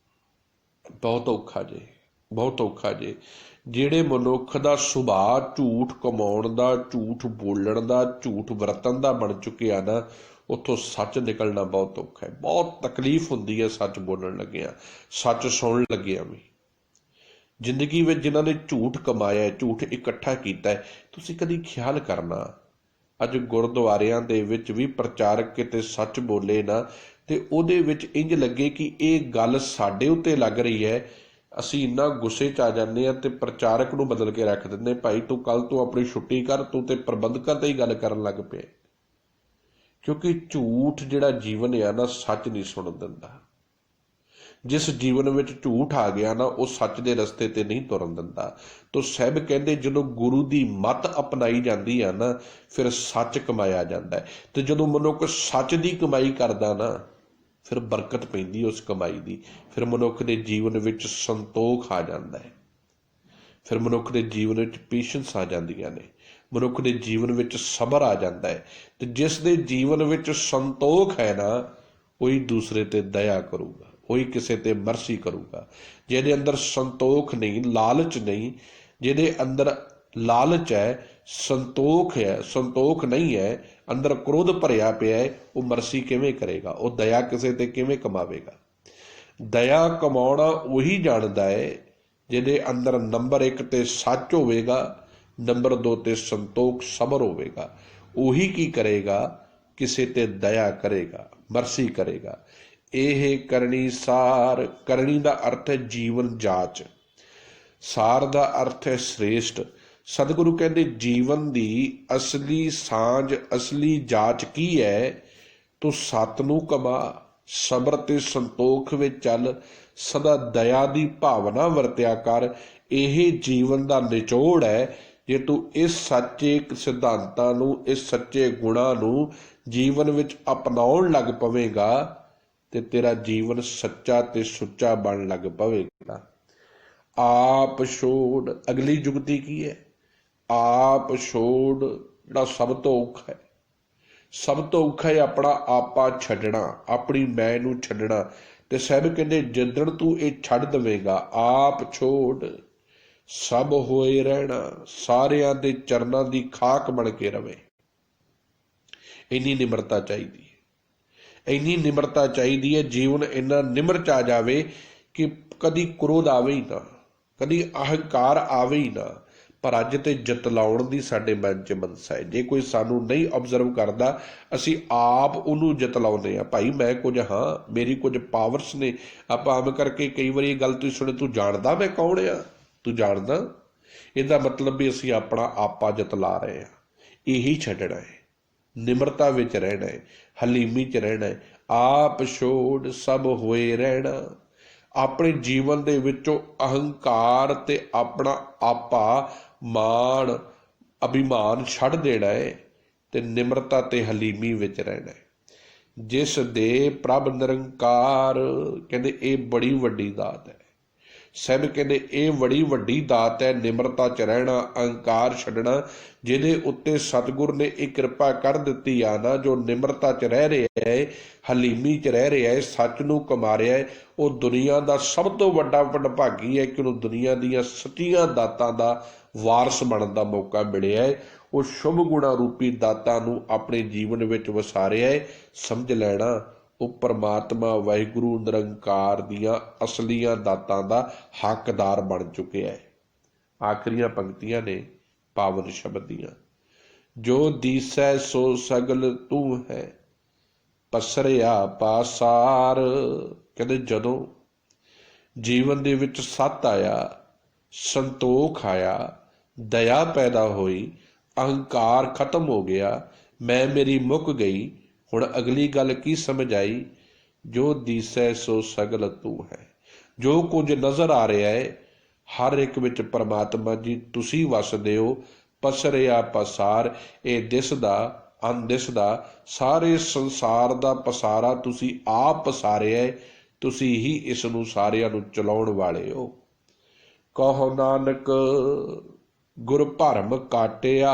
ਬਹੁਤ ਔਖਾ ਜੇ, ਬਹੁਤ ਔਖਾ ਜੇ। ਜਿਹੜੇ ਮਨੁੱਖ ਦਾ ਸੁਭਾਅ ਝੂਠ ਕਮਾਉਣ ਦਾ, ਝੂਠ ਬੋਲਣ ਦਾ, ਝੂਠ ਵਰਤਣ ਦਾ ਬਣ ਚੁੱਕਿਆ ਨਾ, ਉੱਥੋਂ ਸੱਚ ਨਿਕਲਣਾ ਬਹੁਤ ਔਖਾ ਹੈ। ਬਹੁਤ ਤਕਲੀਫ ਹੁੰਦੀ ਹੈ ਸੱਚ ਬੋਲਣ ਲੱਗਿਆ, ਸੱਚ ਸੁਣਨ ਲੱਗਿਆ ਵੀ। ਜ਼ਿੰਦਗੀ ਵਿੱਚ ਜਿਨ੍ਹਾਂ ਨੇ ਝੂਠ ਕਮਾਇਆ, ਝੂਠ ਇਕੱਠਾ ਕੀਤਾ ਹੈ, ਤੁਸੀਂ ਕਦੀ ਖਿਆਲ ਕਰਨਾ, ਅੱਜ ਗੁਰਦੁਆਰਿਆਂ ਦੇ ਵਿੱਚ ਵੀ ਪ੍ਰਚਾਰਕ ਕਿਤੇ ਸੱਚ ਬੋਲੇ ਨਾ ਤੇ ਉਹਦੇ ਵਿੱਚ ਇੰਝ ਲੱਗੇ ਕਿ ਇਹ ਗੱਲ ਸਾਡੇ ਉੱਤੇ ਲੱਗ ਰਹੀ ਹੈ। ਅਸੀਂ ਇੰਨਾ ਗੁੱਸੇ 'ਚ ਆ ਜਾਂਦੇ ਹਾਂ ਤੇ ਪ੍ਰਚਾਰਕ ਨੂੰ ਬਦਲ ਕੇ ਰੱਖ ਦਿੰਦੇ, ਭਾਈ ਤੂੰ ਕੱਲ੍ਹ ਤੋਂ ਆਪਣੀ ਛੁੱਟੀ ਕਰ, ਤੂੰ ਤੇ ਪ੍ਰਬੰਧਕਾਂ ਤੇ ਹੀ ਗੱਲ ਕਰਨ ਲੱਗ ਪਿਆ। ਕਿਉਂਕਿ ਝੂਠ ਜਿਹੜਾ ਜੀਵਨ ਆ ਨਾ, ਸੱਚ ਨਹੀਂ ਸੁਣਨ ਦਿੰਦਾ। ਜਿਸ ਜੀਵਨ ਵਿੱਚ ਝੂਠ ਆ ਗਿਆ ਨਾ, ਉਹ ਸੱਚ ਦੇ ਰਸਤੇ ਤੇ ਨਹੀਂ ਤੁਰਨ ਦਿੰਦਾ। ਤੋ ਸਾਹਿਬ ਕਹਿੰਦੇ ਜਦੋਂ ਗੁਰੂ ਦੀ ਮੱਤ ਅਪਣਾਈ ਜਾਂਦੀ ਆ ਨਾ, ਫਿਰ ਸੱਚ ਕਮਾਇਆ ਜਾਂਦਾ ਹੈ। ਤੇ ਜਦੋਂ ਮਨੁੱਖ ਸੱਚ ਦੀ ਕਮਾਈ ਕਰਦਾ ਨਾ, ਫਿਰ ਬਰਕਤ ਪੈਂਦੀ ਉਸ ਕਮਾਈ ਦੀ। ਫਿਰ ਮਨੁੱਖ ਦੇ ਜੀਵਨ ਵਿੱਚ ਸੰਤੋਖ ਆ ਜਾਂਦਾ ਹੈ, ਫਿਰ ਮਨੁੱਖ ਦੇ ਜੀਵਨ ਵਿੱਚ ਪੇਸ਼ੈਂਸ ਆ ਜਾਂਦੀਆਂ ਨੇ, ਮਨੁੱਖ ਦੇ ਜੀਵਨ ਵਿੱਚ ਸਬਰ ਆ ਜਾਂਦਾ ਹੈ। ਤੇ ਜਿਸ ਦੇ ਜੀਵਨ ਵਿੱਚ ਸੰਤੋਖ ਹੈ ਨਾ, ਉਹੀ ਦੂਸਰੇ ਤੇ ਦਇਆ ਕਰੂਗਾ, ਉਹੀ ਕਿਸੇ ਤੇ ਮਰਸੀ ਕਰੂਗਾ। ਜਿਹਦੇ ਅੰਦਰ ਸੰਤੋਖ ਨਹੀਂ, ਲਾਲਚ ਨਹੀਂ, ਜਿਹਦੇ ਅੰਦਰ ਲਾਲਚ ਹੈ, ਸੰਤੋਖ ਹੈ, ਸੰਤੋਖ ਨਹੀਂ ਹੈ, ਅੰਦਰ ਕ੍ਰੋਧ ਭਰਿਆ ਪਿਆ ਹੈ, ਉਹ ਮਰਸੀ ਕਿਵੇਂ ਕਰੇਗਾ? ਉਹ ਦਇਆ ਕਿਸੇ ਤੇ ਕਿਵੇਂ ਕਮਾਵੇਗਾ? ਦਇਆ ਕਮਾਉਣਾ ਉਹੀ ਜਾਣਦਾ ਹੈ ਜਿਹਦੇ ਅੰਦਰ ਨੰਬਰ 1 ਤੇ ਸੱਚ ਹੋਵੇਗਾ, ਨੰਬਰ 2 ਤੇ ਸੰਤੋਖ ਸਬਰ ਹੋਵੇਗਾ। ਉਹੀ ਕੀ ਕਰੇਗਾ? ਕਿਸੇ ਤੇ ਦਇਆ ਕਰੇਗਾ, ਮਰਸੀ ਕਰੇਗਾ। ਇਹ ਕਰਨੀ ਸਾਰ। ਕਰਨੀ ਦਾ ਅਰਥ ਹੈ ਜੀਵਨ ਜਾਚ, ਸਾਰ ਦਾ ਅਰਥ ਹੈ ਸ੍ਰੇਸ਼ਟ। ਸਤਿਗੁਰੂ ਕਹਿੰਦੇ ਜੀਵਨ ਦੀ ਅਸਲੀ ਸਾਂਝ, ਅਸਲੀ ਜਾਂਚ ਕੀ ਹੈ? ਤੂੰ ਸੱਤ ਨੂੰ ਕਮਾ, ਸਬਰ ਤੇ ਸੰਤੋਖ ਵਿੱਚ ਚੱਲ, ਸਦਾ ਦਇਆ ਦੀ ਭਾਵਨਾ ਵਰਤਿਆ ਕਰ। ਇਹ ਜੀਵਨ ਦਾ ਨਿਚੋੜ ਹੈ। ਜੇ ਤੂੰ ਇਸ ਸੱਚੇ ਸਿਧਾਂਤਾਂ ਨੂੰ, ਇਸ ਸੱਚੇ ਗੁਣਾਂ ਨੂੰ ਜੀਵਨ ਵਿੱਚ ਅਪਣਾਉਣ ਲੱਗ ਪਵੇਗਾ ਤੇ ਤੇਰਾ ਜੀਵਨ ਸੱਚਾ ਤੇ ਸੁੱਚਾ ਬਣ ਲੱਗ ਪਵੇਗਾ। ਆਪ ਛੋੜ, ਅਗਲੀ ਜੁਗਤੀ ਕੀ ਹੈ? ਆਪ ਛੋੜ, ਜਿਹੜਾ ਸਭ ਤੋਂ ਔਖਾ ਹੈ। ਸਭ ਤੋਂ ਔਖਾ ਹੈ ਆਪਣਾ ਆਪਾ ਛੱਡਣਾ, ਆਪਣੀ ਮੈਂ ਨੂੰ ਛੱਡਣਾ। ਤੇ ਸਾਹਿਬ ਕਹਿੰਦੇ ਜਿੱਦਣ ਤੂੰ ਇਹ ਛੱਡ ਦੇਵੇਗਾ, ਆਪ ਛੋੜ, ਸਭ ਹੋਏ ਰਹਿਣਾ, ਸਾਰਿਆਂ ਦੇ ਚਰਨਾਂ ਦੀ ਖਾਕ ਬਣ ਕੇ ਰਵੇ। ਇੰਨੀ ਨਿਮਰਤਾ ਚਾਹੀਦੀ ਹੈ, ਇੰਨੀ ਨਿਮਰਤਾ ਚਾਹੀਦੀ ਹੈ। ਜੀਵਨ ਇੰਨਾ ਨਿਮਰ 'ਚ ਆ ਜਾਵੇ ਕਿ ਕਦੀ ਕ੍ਰੋਧ ਆਵੇ ਹੀ ਨਾ, ਕਦੀ ਅਹੰਕਾਰ ਆਵੇ ਹੀ ਨਾ। ਪਰ ਅੱਜ ਤੇ ਜਤਲਾਉਣ ਦੀ ਸਾਡੇ ਮਨ 'ਚ ਮਨਸਾ ਹੈ। ਜੇ ਕੋਈ ਸਾਨੂੰ ਨਹੀਂ ਆਬਜ਼ਰਵ ਕਰਦਾ, ਅਸੀਂ ਆਪ ਉਹਨੂੰ ਜਤਲਾਉਂਦੇ ਹਾਂ। ਭਾਈ ਮੈਂ ਕੁਝ ਹਾਂ, ਮੇਰੀ ਕੁਝ ਪਾਵਰਸ ਨੇ। ਆਪਾਂ ਆਮ ਕਰਕੇ ਕਈ ਵਾਰੀ ਇਹ ਗੱਲ ਤੁਸੀਂ ਸੁਣੇ, ਤੂੰ ਜਾਣਦਾ ਮੈਂ ਕੌਣ ਆ? ਤੂੰ ਜਾਣਦਾ? ਇਹਦਾ ਮਤਲਬ ਵੀ ਅਸੀਂ ਆਪਣਾ ਆਪਾ ਜਤਲਾ ਰਹੇ ਹਾਂ। ਇਹੀ ਛੱਡਣਾ ਹੈ, ਨਿਮਰਤਾ ਵਿੱਚ ਰਹਿਣਾ ਹੈ, ਹਲੀਮੀ 'ਚ ਰਹਿਣਾ ਹੈ। ਆਪ ਛੋੜ, ਸਭ ਹੋਏ ਰਹਿਣਾ। ਆਪਣੇ ਜੀਵਨ ਦੇ ਵਿੱਚੋਂ ਅਹੰਕਾਰ ਤੇ ਆਪਣਾ ਆਪਾ, ਮਾਣ, ਅਭਿਮਾਨ ਛੱਡ ਦੇਣਾ ਹੈ ਤੇ ਨਿਮਰਤਾ ਤੇ ਹਲੀਮੀ ਵਿੱਚ ਰਹਿਣਾ ਹੈ। ਜਿਸ ਦੇ ਪ੍ਰਭ ਨਿਰੰਕਾਰ, ਕਹਿੰਦੇ ਇਹ ਬੜੀ ਵੱਡੀ ਦਾਤ ਹੈ। ਸਾਹਿਬ ਕਹਿੰਦੇ ਇਹ ਬੜੀ ਵੱਡੀ ਦਾਤ ਹੈ, ਨਿਮਰਤਾ 'ਚ ਰਹਿਣਾ, ਅਹੰਕਾਰ ਛੱਡਣਾ। ਜਿਹਦੇ ਉੱਤੇ ਸਤਿਗੁਰ ਨੇ ਇਹ ਕਿਰਪਾ ਕਰ ਦਿੱਤੀ ਆ ਨਾ, ਜੋ ਨਿਮਰਤਾ 'ਚ ਰਹਿ ਰਿਹਾ ਹੈ, ਹਲੀਮੀ 'ਚ ਰਹਿ ਰਿਹਾ ਹੈ, ਸੱਚ ਨੂੰ ਕਮਾ ਰਿਹਾ ਹੈ, ਉਹ ਦੁਨੀਆ ਦਾ ਸਭ ਤੋਂ ਵੱਡਾ ਵਡਭਾਗੀ ਹੈ ਕਿ ਉਹਨੂੰ ਦੁਨੀਆ ਦੀਆਂ ਸੱਚੀਆਂ ਦਾਤਾਂ ਦਾ ਵਾਰਸ ਬਣਨ ਦਾ ਮੌਕਾ ਮਿਲਿਆ ਹੈ। ਉਹ ਸ਼ੁਭ ਗੁਣਾ ਰੂਪੀ ਦਾਤਾਂ ਨੂੰ ਆਪਣੇ ਜੀਵਨ ਵਿੱਚ ਵਸਾ ਰਿਹਾ ਹੈ। ਸਮਝ ਲੈਣਾ ਉਹ ਪਰਮਾਤਮਾ ਵਾਹਿਗੁਰੂ ਨਿਰੰਕਾਰ ਦੀਆਂ ਅਸਲੀਆਂ ਦਾਤਾਂ ਦਾ ਹੱਕਦਾਰ ਬਣ ਚੁੱਕਿਆ ਹੈ। ਆਖਰੀਆਂ ਪੰਕਤੀਆਂ ਨੇ ਪਾਵਨ ਸ਼ਬਦ ਦੀਆਂ। ਜੋ ਦੀਸੈ ਸੋ ਸਗਲ ਤੂੰ ਹੈ, ਪਸਰਿਆ ਪਾਸਾਰ। ਕਹਿੰਦੇ ਜਦੋਂ ਜੀਵਨ ਦੇ ਵਿੱਚ ਸੱਤ ਆਇਆ, ਸੰਤੋਖ ਆਇਆ, ਦਇਆ ਪੈਦਾ ਹੋਈ, ਅਹੰਕਾਰ ਖਤਮ ਹੋ ਗਿਆ, ਮੈਂ ਮੇਰੀ ਮੁੱਕ ਗਈ, ਹੁਣ ਅਗਲੀ ਗੱਲ ਕੀ ਸਮਝ ਆਈ? ਜੋ ਦੀਸੈ ਸੋ ਸਗਲ ਤੂੰ ਹੈ। ਜੋ ਕੁਝ ਨਜ਼ਰ ਆ ਰਿਹਾ ਹੈ ਹਰ ਇੱਕ ਵਿੱਚ ਪਰਮਾਤਮਾ ਜੀ ਤੁਸੀਂ ਵਸਦੇ ਹੋ। ਪਸਰਿਆ ਪਸਾਰ, ਇਹ ਦਿਸਦਾ ਅਣਦਿਸਦਾ ਸਾਰੇ ਸੰਸਾਰ ਦਾ ਪਸਾਰਾ ਤੁਸੀਂ ਆਪ ਪਸਾਰਿਆ ਹੈ। ਤੁਸੀਂ ਹੀ ਇਸ ਨੂੰ ਸਾਰਿਆਂ ਨੂੰ ਚਲਾਉਣ ਵਾਲੇ ਹੋ। ਕਹੋ ਨਾਨਕ ਗੁਰ ਭਰਮ ਕਾਟਿਆ,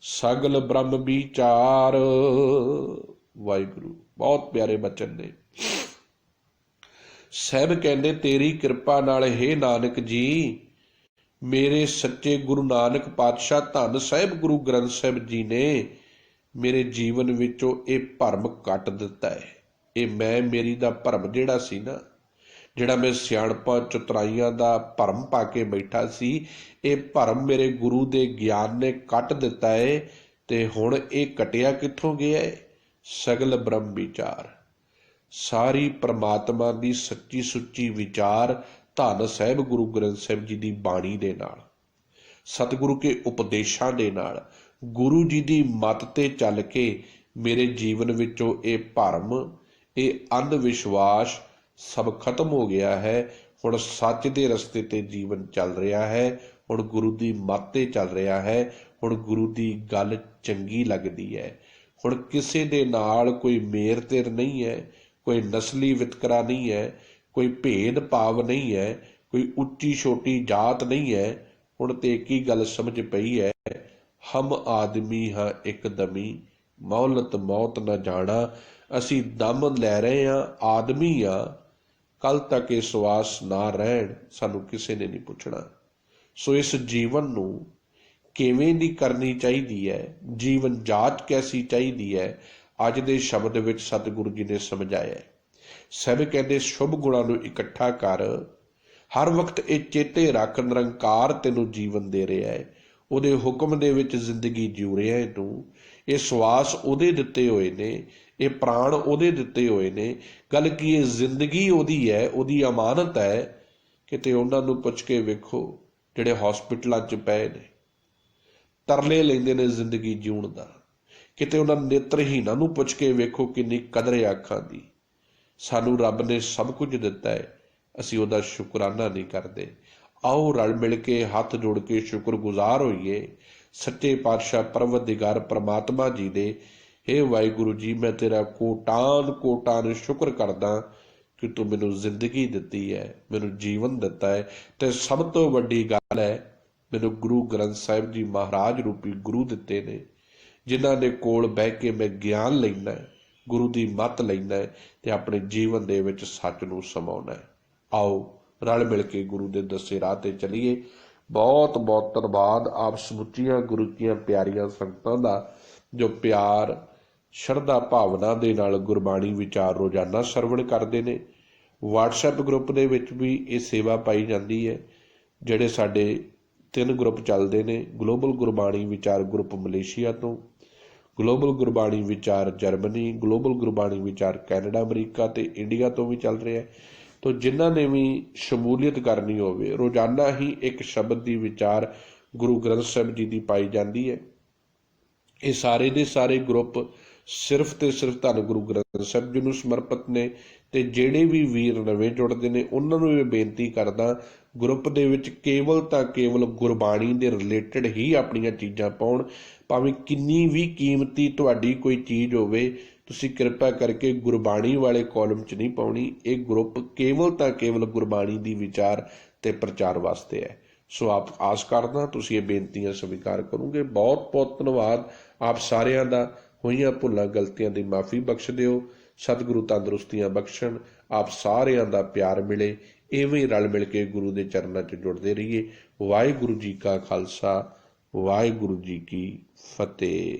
ਸਗਲ ਬ੍ਰਹਮ ਵਿਚਾਰ। ਵਾਹਿਗੁਰੂ, ਬਹੁਤ ਪਿਆਰੇ ਬਚਨ ਨੇ। ਸਾਹਿਬ ਕਹਿੰਦੇ ਤੇਰੀ ਕਿਰਪਾ ਨਾਲ ਹੇ ਨਾਨਕ ਜੀ, ਮੇਰੇ ਸੱਚੇ ਗੁਰੂ ਨਾਨਕ ਪਾਤਸ਼ਾਹ ਧੰਨ ਸਾਹਿਬ ਗੁਰੂ ਗ੍ਰੰਥ ਸਾਹਿਬ ਜੀ ਨੇ ਮੇਰੇ ਜੀਵਨ ਵਿੱਚੋਂ ਇਹ ਭਰਮ ਕੱਟ ਦਿੱਤਾ ਹੈ। ਇਹ ਮੇਰੀ ਦਾ ਭਰਮ ਜਿਹੜਾ ਸੀ ਨਾ, ਜਿਹੜਾ ਮੈਂ ਸਿਆਣਪਾਂ ਚਤੁਰਾਈਆਂ ਦਾ ਭਰਮ ਪਾ ਕੇ ਬੈਠਾ ਸੀ, ਇਹ ਭਰਮ ਮੇਰੇ ਗੁਰੂ ਦੇ ਗਿਆਨ ਨੇ ਕੱਟ ਦਿੱਤਾ ਹੈ। ਤੇ ਹੁਣ ਇਹ ਕਟਿਆ ਕਿੱਥੋਂ ਗਿਆ ਹੈ? ਸਗਲ ਬ੍ਰਹਮ ਵਿਚਾਰ, ਸਾਰੀ ਪ੍ਰਮਾਤਮਾ ਦੀ ਸੱਚੀ ਸੁੱਚੀ ਵਿਚਾਰ ਧੰਨ ਸਾਹਿਬ ਗੁਰੂ ਗ੍ਰੰਥ ਸਾਹਿਬ ਜੀ ਦੀ ਬਾਣੀ ਦੇ ਨਾਲ, ਸਤਿਗੁਰੂ ਕੇ ਉਪਦੇਸ਼ਾਂ ਦੇ ਨਾਲ, ਗੁਰੂ ਜੀ ਦੀ ਮੱਤ ਤੇ ਚੱਲ ਕੇ ਮੇਰੇ ਜੀਵਨ ਵਿੱਚੋਂ ਇਹ ਭਰਮ, ਇਹ ਅੰਧ ਵਿਸ਼ਵਾਸ ਸਭ ਖਤਮ ਹੋ ਗਿਆ ਹੈ। ਹੁਣ ਸੱਚ ਦੇ ਰਸਤੇ ਤੇ ਜੀਵਨ ਚੱਲ ਰਿਹਾ ਹੈ। ਹੁਣ ਗੁਰੂ ਦੀ ਮੱਤ ਤੇ ਚੱਲ ਰਿਹਾ ਹੈ। ਹੁਣ ਗੁਰੂ ਦੀ ਗੱਲ ਚੰਗੀ ਲੱਗਦੀ ਹੈ। ਹੁਣ ਕਿਸੇ ਦੇ ਨਾਲ ਕੋਈ ਮੇਰ ਤੇਰ ਨਹੀਂ ਹੈ, ਕੋਈ ਨਸਲੀ ਵਿਤਕਰਾ ਨਹੀਂ ਹੈ, ਕੋਈ ਭੇਦ ਭਾਵ ਨਹੀਂ ਹੈ, ਕੋਈ ਉੱਚੀ ਛੋਟੀ ਜਾਤ ਨਹੀਂ ਹੈ। ਹੁਣ ਤੇ ਇੱਕ ਹੀ ਗੱਲ ਸਮਝ ਪਈ ਹੈ, ਹਮ ਆਦਮੀ ਹਾਂ ਇੱਕ ਦਮੀ, ਮੌਲਤ ਮੌਤ ਨਾ ਜਾਣਾ। ਅਸੀਂ ਦਮ ਲੈ ਰਹੇ ਹਾਂ, ਆਦਮੀ ਹਾਂ, ਕੱਲ ਤੱਕ ਇਹ ਸਵਾਸ ਨਾ ਰਹਿਣ, ਸਾਨੂੰ ਕਿਸੇ ਨੇ ਨਹੀਂ ਪੁੱਛਣਾ। ਸੋ ਇਸ ਜੀਵਨ ਨੂੰ ਕਿਵੇਂ ਦੀ ਕਰਨੀ ਚਾਹੀਦੀ ਹੈ, ਜੀਵਨ ਜਾਂਚ ਕੈਸੀ ਚਾਹੀਦੀ ਹੈ, ਅੱਜ ਦੇ ਸ਼ਬਦ ਵਿੱਚ ਸਤਿਗੁਰੂ ਜੀ ਨੇ ਸਮਝਾਇਆ। ਸਭ ਕਹਿੰਦੇ ਸ਼ੁਭ ਗੁਣਾਂ ਨੂੰ ਇਕੱਠਾ ਕਰ, ਹਰ ਵਕਤ ਇਹ ਚੇਤੇ ਰੱਖ, ਨਿਰੰਕਾਰ ਤੈਨੂੰ ਜੀਵਨ ਦੇ ਰਿਹਾ ਹੈ, ਉਹਦੇ ਹੁਕਮ ਦੇ ਵਿੱਚ ਜ਼ਿੰਦਗੀ ਜਿਉ ਰਿਹਾ ਹੈ ਤੂੰ। ਇਹ ਸਵਾਸ ਉਹਦੇ ਦਿੱਤੇ ਹੋਏ ਨੇ, ਇਹ ਪ੍ਰਾਣ ਉਹਦੇ ਦਿੱਤੇ ਹੋਏ ਨੇ। ਗੱਲ ਕੀ ਇਹ ਜ਼ਿੰਦਗੀ ਉਹਦੀ ਹੈ, ਉਹਦੀ ਅਮਾਨਤ ਹੈ। ਕਿਤੇ ਉਹਨਾਂ ਨੂੰ ਪੁੱਛ ਕੇ ਵੇਖੋ ਜਿਹੜੇ ਹਸਪੀਟਲਾਂ 'ਚ ਪਏ ਨੇ, ਤਰਲੇ ਲੈਂਦੇ ਨੇ ਜ਼ਿੰਦਗੀ ਜਿਉਣ ਦਾ। ਕਿਤੇ ਉਹਨਾਂ ਨੇਤਰਹੀਣਾਂ ਨੂੰ ਪੁੱਛ ਕੇ ਵੇਖੋ ਕਿੰਨੀ ਕਦਰ ਹੈ ਅੱਖਾਂ ਦੀ। ਸਾਨੂੰ ਰੱਬ ਨੇ ਸਭ ਕੁਝ ਦਿੱਤਾ ਹੈ, ਅਸੀਂ ਉਹਦਾ ਸ਼ੁਕਰਾਨਾ ਨਹੀਂ ਕਰਦੇ। ਆਓ ਰਲ ਮਿਲ ਕੇ ਹੱਥ ਜੋੜ ਕੇ ਸ਼ੁਕਰਗੁਜ਼ਾਰ ਹੋਈਏ ਸੱਚੇ ਪਾਤਸ਼ਾਹ ਪਰਵਤਦਿਗਾਰ ਪ੍ਰਮਾਤਮਾ ਜੀ ਦੇ। ਹੇ ਵਾਹਿਗੁਰੂ ਜੀ, ਮੈਂ ਤੇਰਾ ਕੋਟਾਨ ਕੋਟਾਨ ਸ਼ੁਕਰ ਕਰਦਾ ਕਿ ਤੂੰ ਮੈਨੂੰ ਜ਼ਿੰਦਗੀ ਦਿੱਤੀ ਹੈ, ਮੈਨੂੰ ਜੀਵਨ ਦਿੱਤਾ ਹੈ। ਤੇ ਸਭ ਤੋਂ ਵੱਡੀ ਗੱਲ ਹੈ, ਮੈਨੂੰ ਗੁਰੂ ਗ੍ਰੰਥ ਸਾਹਿਬ ਜੀ ਮਹਾਰਾਜ ਰੂਪੀ ਗੁਰੂ ਦਿੱਤੇ ਨੇ, ਜਿਨ੍ਹਾਂ ਦੇ ਕੋਲ ਬਹਿ ਕੇ ਮੈਂ ਗਿਆਨ ਲੈਣਾ ਹੈ, ਗੁਰੂ ਦੀ ਮੱਤ ਲੈਣਾ ਹੈ ਤੇ ਆਪਣੇ ਜੀਵਨ ਦੇ ਵਿੱਚ ਸੱਚ ਨੂੰ ਸਮਾਉਣਾ ਹੈ। ਆਓ ਰਲ ਮਿਲ ਕੇ ਗੁਰੂ ਦੇ ਦੱਸੇ ਰਾਹ ਤੇ ਚਲੀਏ। ਬਹੁਤ ਬਹੁਤ ਧੰਨਵਾਦ ਆਪ ਸਮੁੱਚੀਆਂ ਗੁਰੂ ਦੀਆਂ ਪਿਆਰੀਆਂ ਸੰਗਤਾਂ ਦਾ, ਜੋ ਪਿਆਰ ਸ਼ਰਧਾ ਭਾਵਨਾ ਦੇ ਨਾਲ ਗੁਰਬਾਣੀ ਵਿਚਾਰ ਰੋਜ਼ਾਨਾ ਸਰਵਣ ਕਰਦੇ ਨੇ। WhatsApp ਗਰੁੱਪ ਦੇ ਵਿੱਚ ਵੀ ਇਹ ਸੇਵਾ ਪਾਈ ਜਾਂਦੀ ਹੈ। ਜਿਹੜੇ ਸਾਡੇ 3 ਗਰੁੱਪ ਚੱਲਦੇ ਨੇ, ਗਲੋਬਲ ਗੁਰਬਾਣੀ ਵਿਚਾਰ ਗਰੁੱਪ ਮਲੇਸ਼ੀਆ ਤੋਂ, ਗਲੋਬਲ ਗੁਰਬਾਣੀ ਵਿਚਾਰ ਜਰਮਨੀ, ਗਲੋਬਲ ਗੁਰਬਾਣੀ ਵਿਚਾਰ ਕੈਨੇਡਾ, ਅਮਰੀਕਾ ਤੇ ਇੰਡੀਆ ਤੋਂ ਵੀ ਚੱਲ ਰਿਹਾ ਹੈ। ਤੋ ਜਿਨ੍ਹਾਂ ਨੇ ਵੀ ਸ਼ਮੂਲੀਅਤ ਕਰਨੀ ਹੋਵੇ, ਰੋਜ਼ਾਨਾ ਹੀ ਇੱਕ ਸ਼ਬਦ ਦੀ ਵਿਚਾਰ ਗੁਰੂ ਗ੍ਰੰਥ ਸਾਹਿਬ ਜੀ ਦੀ ਪਾਈ ਜਾਂਦੀ ਹੈ। ਇਹ ਸਾਰੇ ਦੇ ਸਾਰੇ ਗਰੁੱਪ ਸਿਰਫ ਤੇ ਸਿਰਫ ਧੰਨ ਗੁਰੂ ਗ੍ਰੰਥ ਸਾਹਿਬ ਜੀ ਨੂੰ ਸਮਰਪਿਤ ਨੇ। ਤੇ ਜਿਹੜੇ ਵੀ ਵੀਰ ਨਵੇਂ ਜੁੜਦੇ ਨੇ ਉਹਨਾਂ ਨੂੰ ਇਹ ਬੇਨਤੀ ਕਰਦਾ, ਗਰੁੱਪ ਦੇ ਵਿੱਚ ਕੇਵਲ ਤਾਂ ਕੇਵਲ ਗੁਰਬਾਣੀ ਦੇ ਰਿਲੇਟਡ ਹੀ ਆਪਣੀਆਂ ਚੀਜ਼ਾਂ ਪਾਉਣ। ਭਾਵੇਂ ਕਿੰਨੀ ਵੀ ਕੀਮਤੀ ਤੁਹਾਡੀ ਕੋਈ ਚੀਜ਼ ਹੋਵੇ, ਤੁਸੀਂ ਕਿਰਪਾ ਕਰਕੇ ਗੁਰਬਾਣੀ ਵਾਲੇ ਕਾਲਮ 'ਚ ਨਹੀਂ ਪਾਉਣੀ। ਇਹ ਗਰੁੱਪ ਕੇਵਲ ਤਾਂ ਕੇਵਲ ਗੁਰਬਾਣੀ ਦੀ ਵਿਚਾਰ ਤੇ ਪ੍ਰਚਾਰ ਵਾਸਤੇ ਹੈ। ਸੋ ਆਪ ਆਸ ਕਰਦਾ ਤੁਸੀਂ ਇਹ ਬੇਨਤੀਆਂ ਸਵੀਕਾਰ ਕਰੋਗੇ। ਬਹੁਤ ਬਹੁਤ ਧੰਨਵਾਦ ਆਪ ਸਾਰਿਆਂ ਦਾ। ਹੋਈਆਂ ਭੁੱਲਾਂ ਗਲਤੀਆਂ ਦੀ ਮਾਫੀ ਬਖਸ਼ ਦਿਓ। ਸਤਿਗੁਰੂ ਤੰਦਰੁਸਤੀਆਂ ਬਖਸ਼ਣ, ਆਪ ਸਾਰਿਆਂ ਦਾ ਪਿਆਰ ਮਿਲੇ। ਇਵੇਂ ਰਲ ਮਿਲ ਕੇ ਗੁਰੂ ਦੇ ਚਰਨਾਂ 'ਚ ਜੁੜਦੇ ਰਹੀਏ। ਵਾਹਿਗੁਰੂ ਜੀ ਕਾ ਖਾਲਸਾ, ਵਾਹਿਗੁਰੂ ਜੀ ਕੀ ਫਤਿਹ।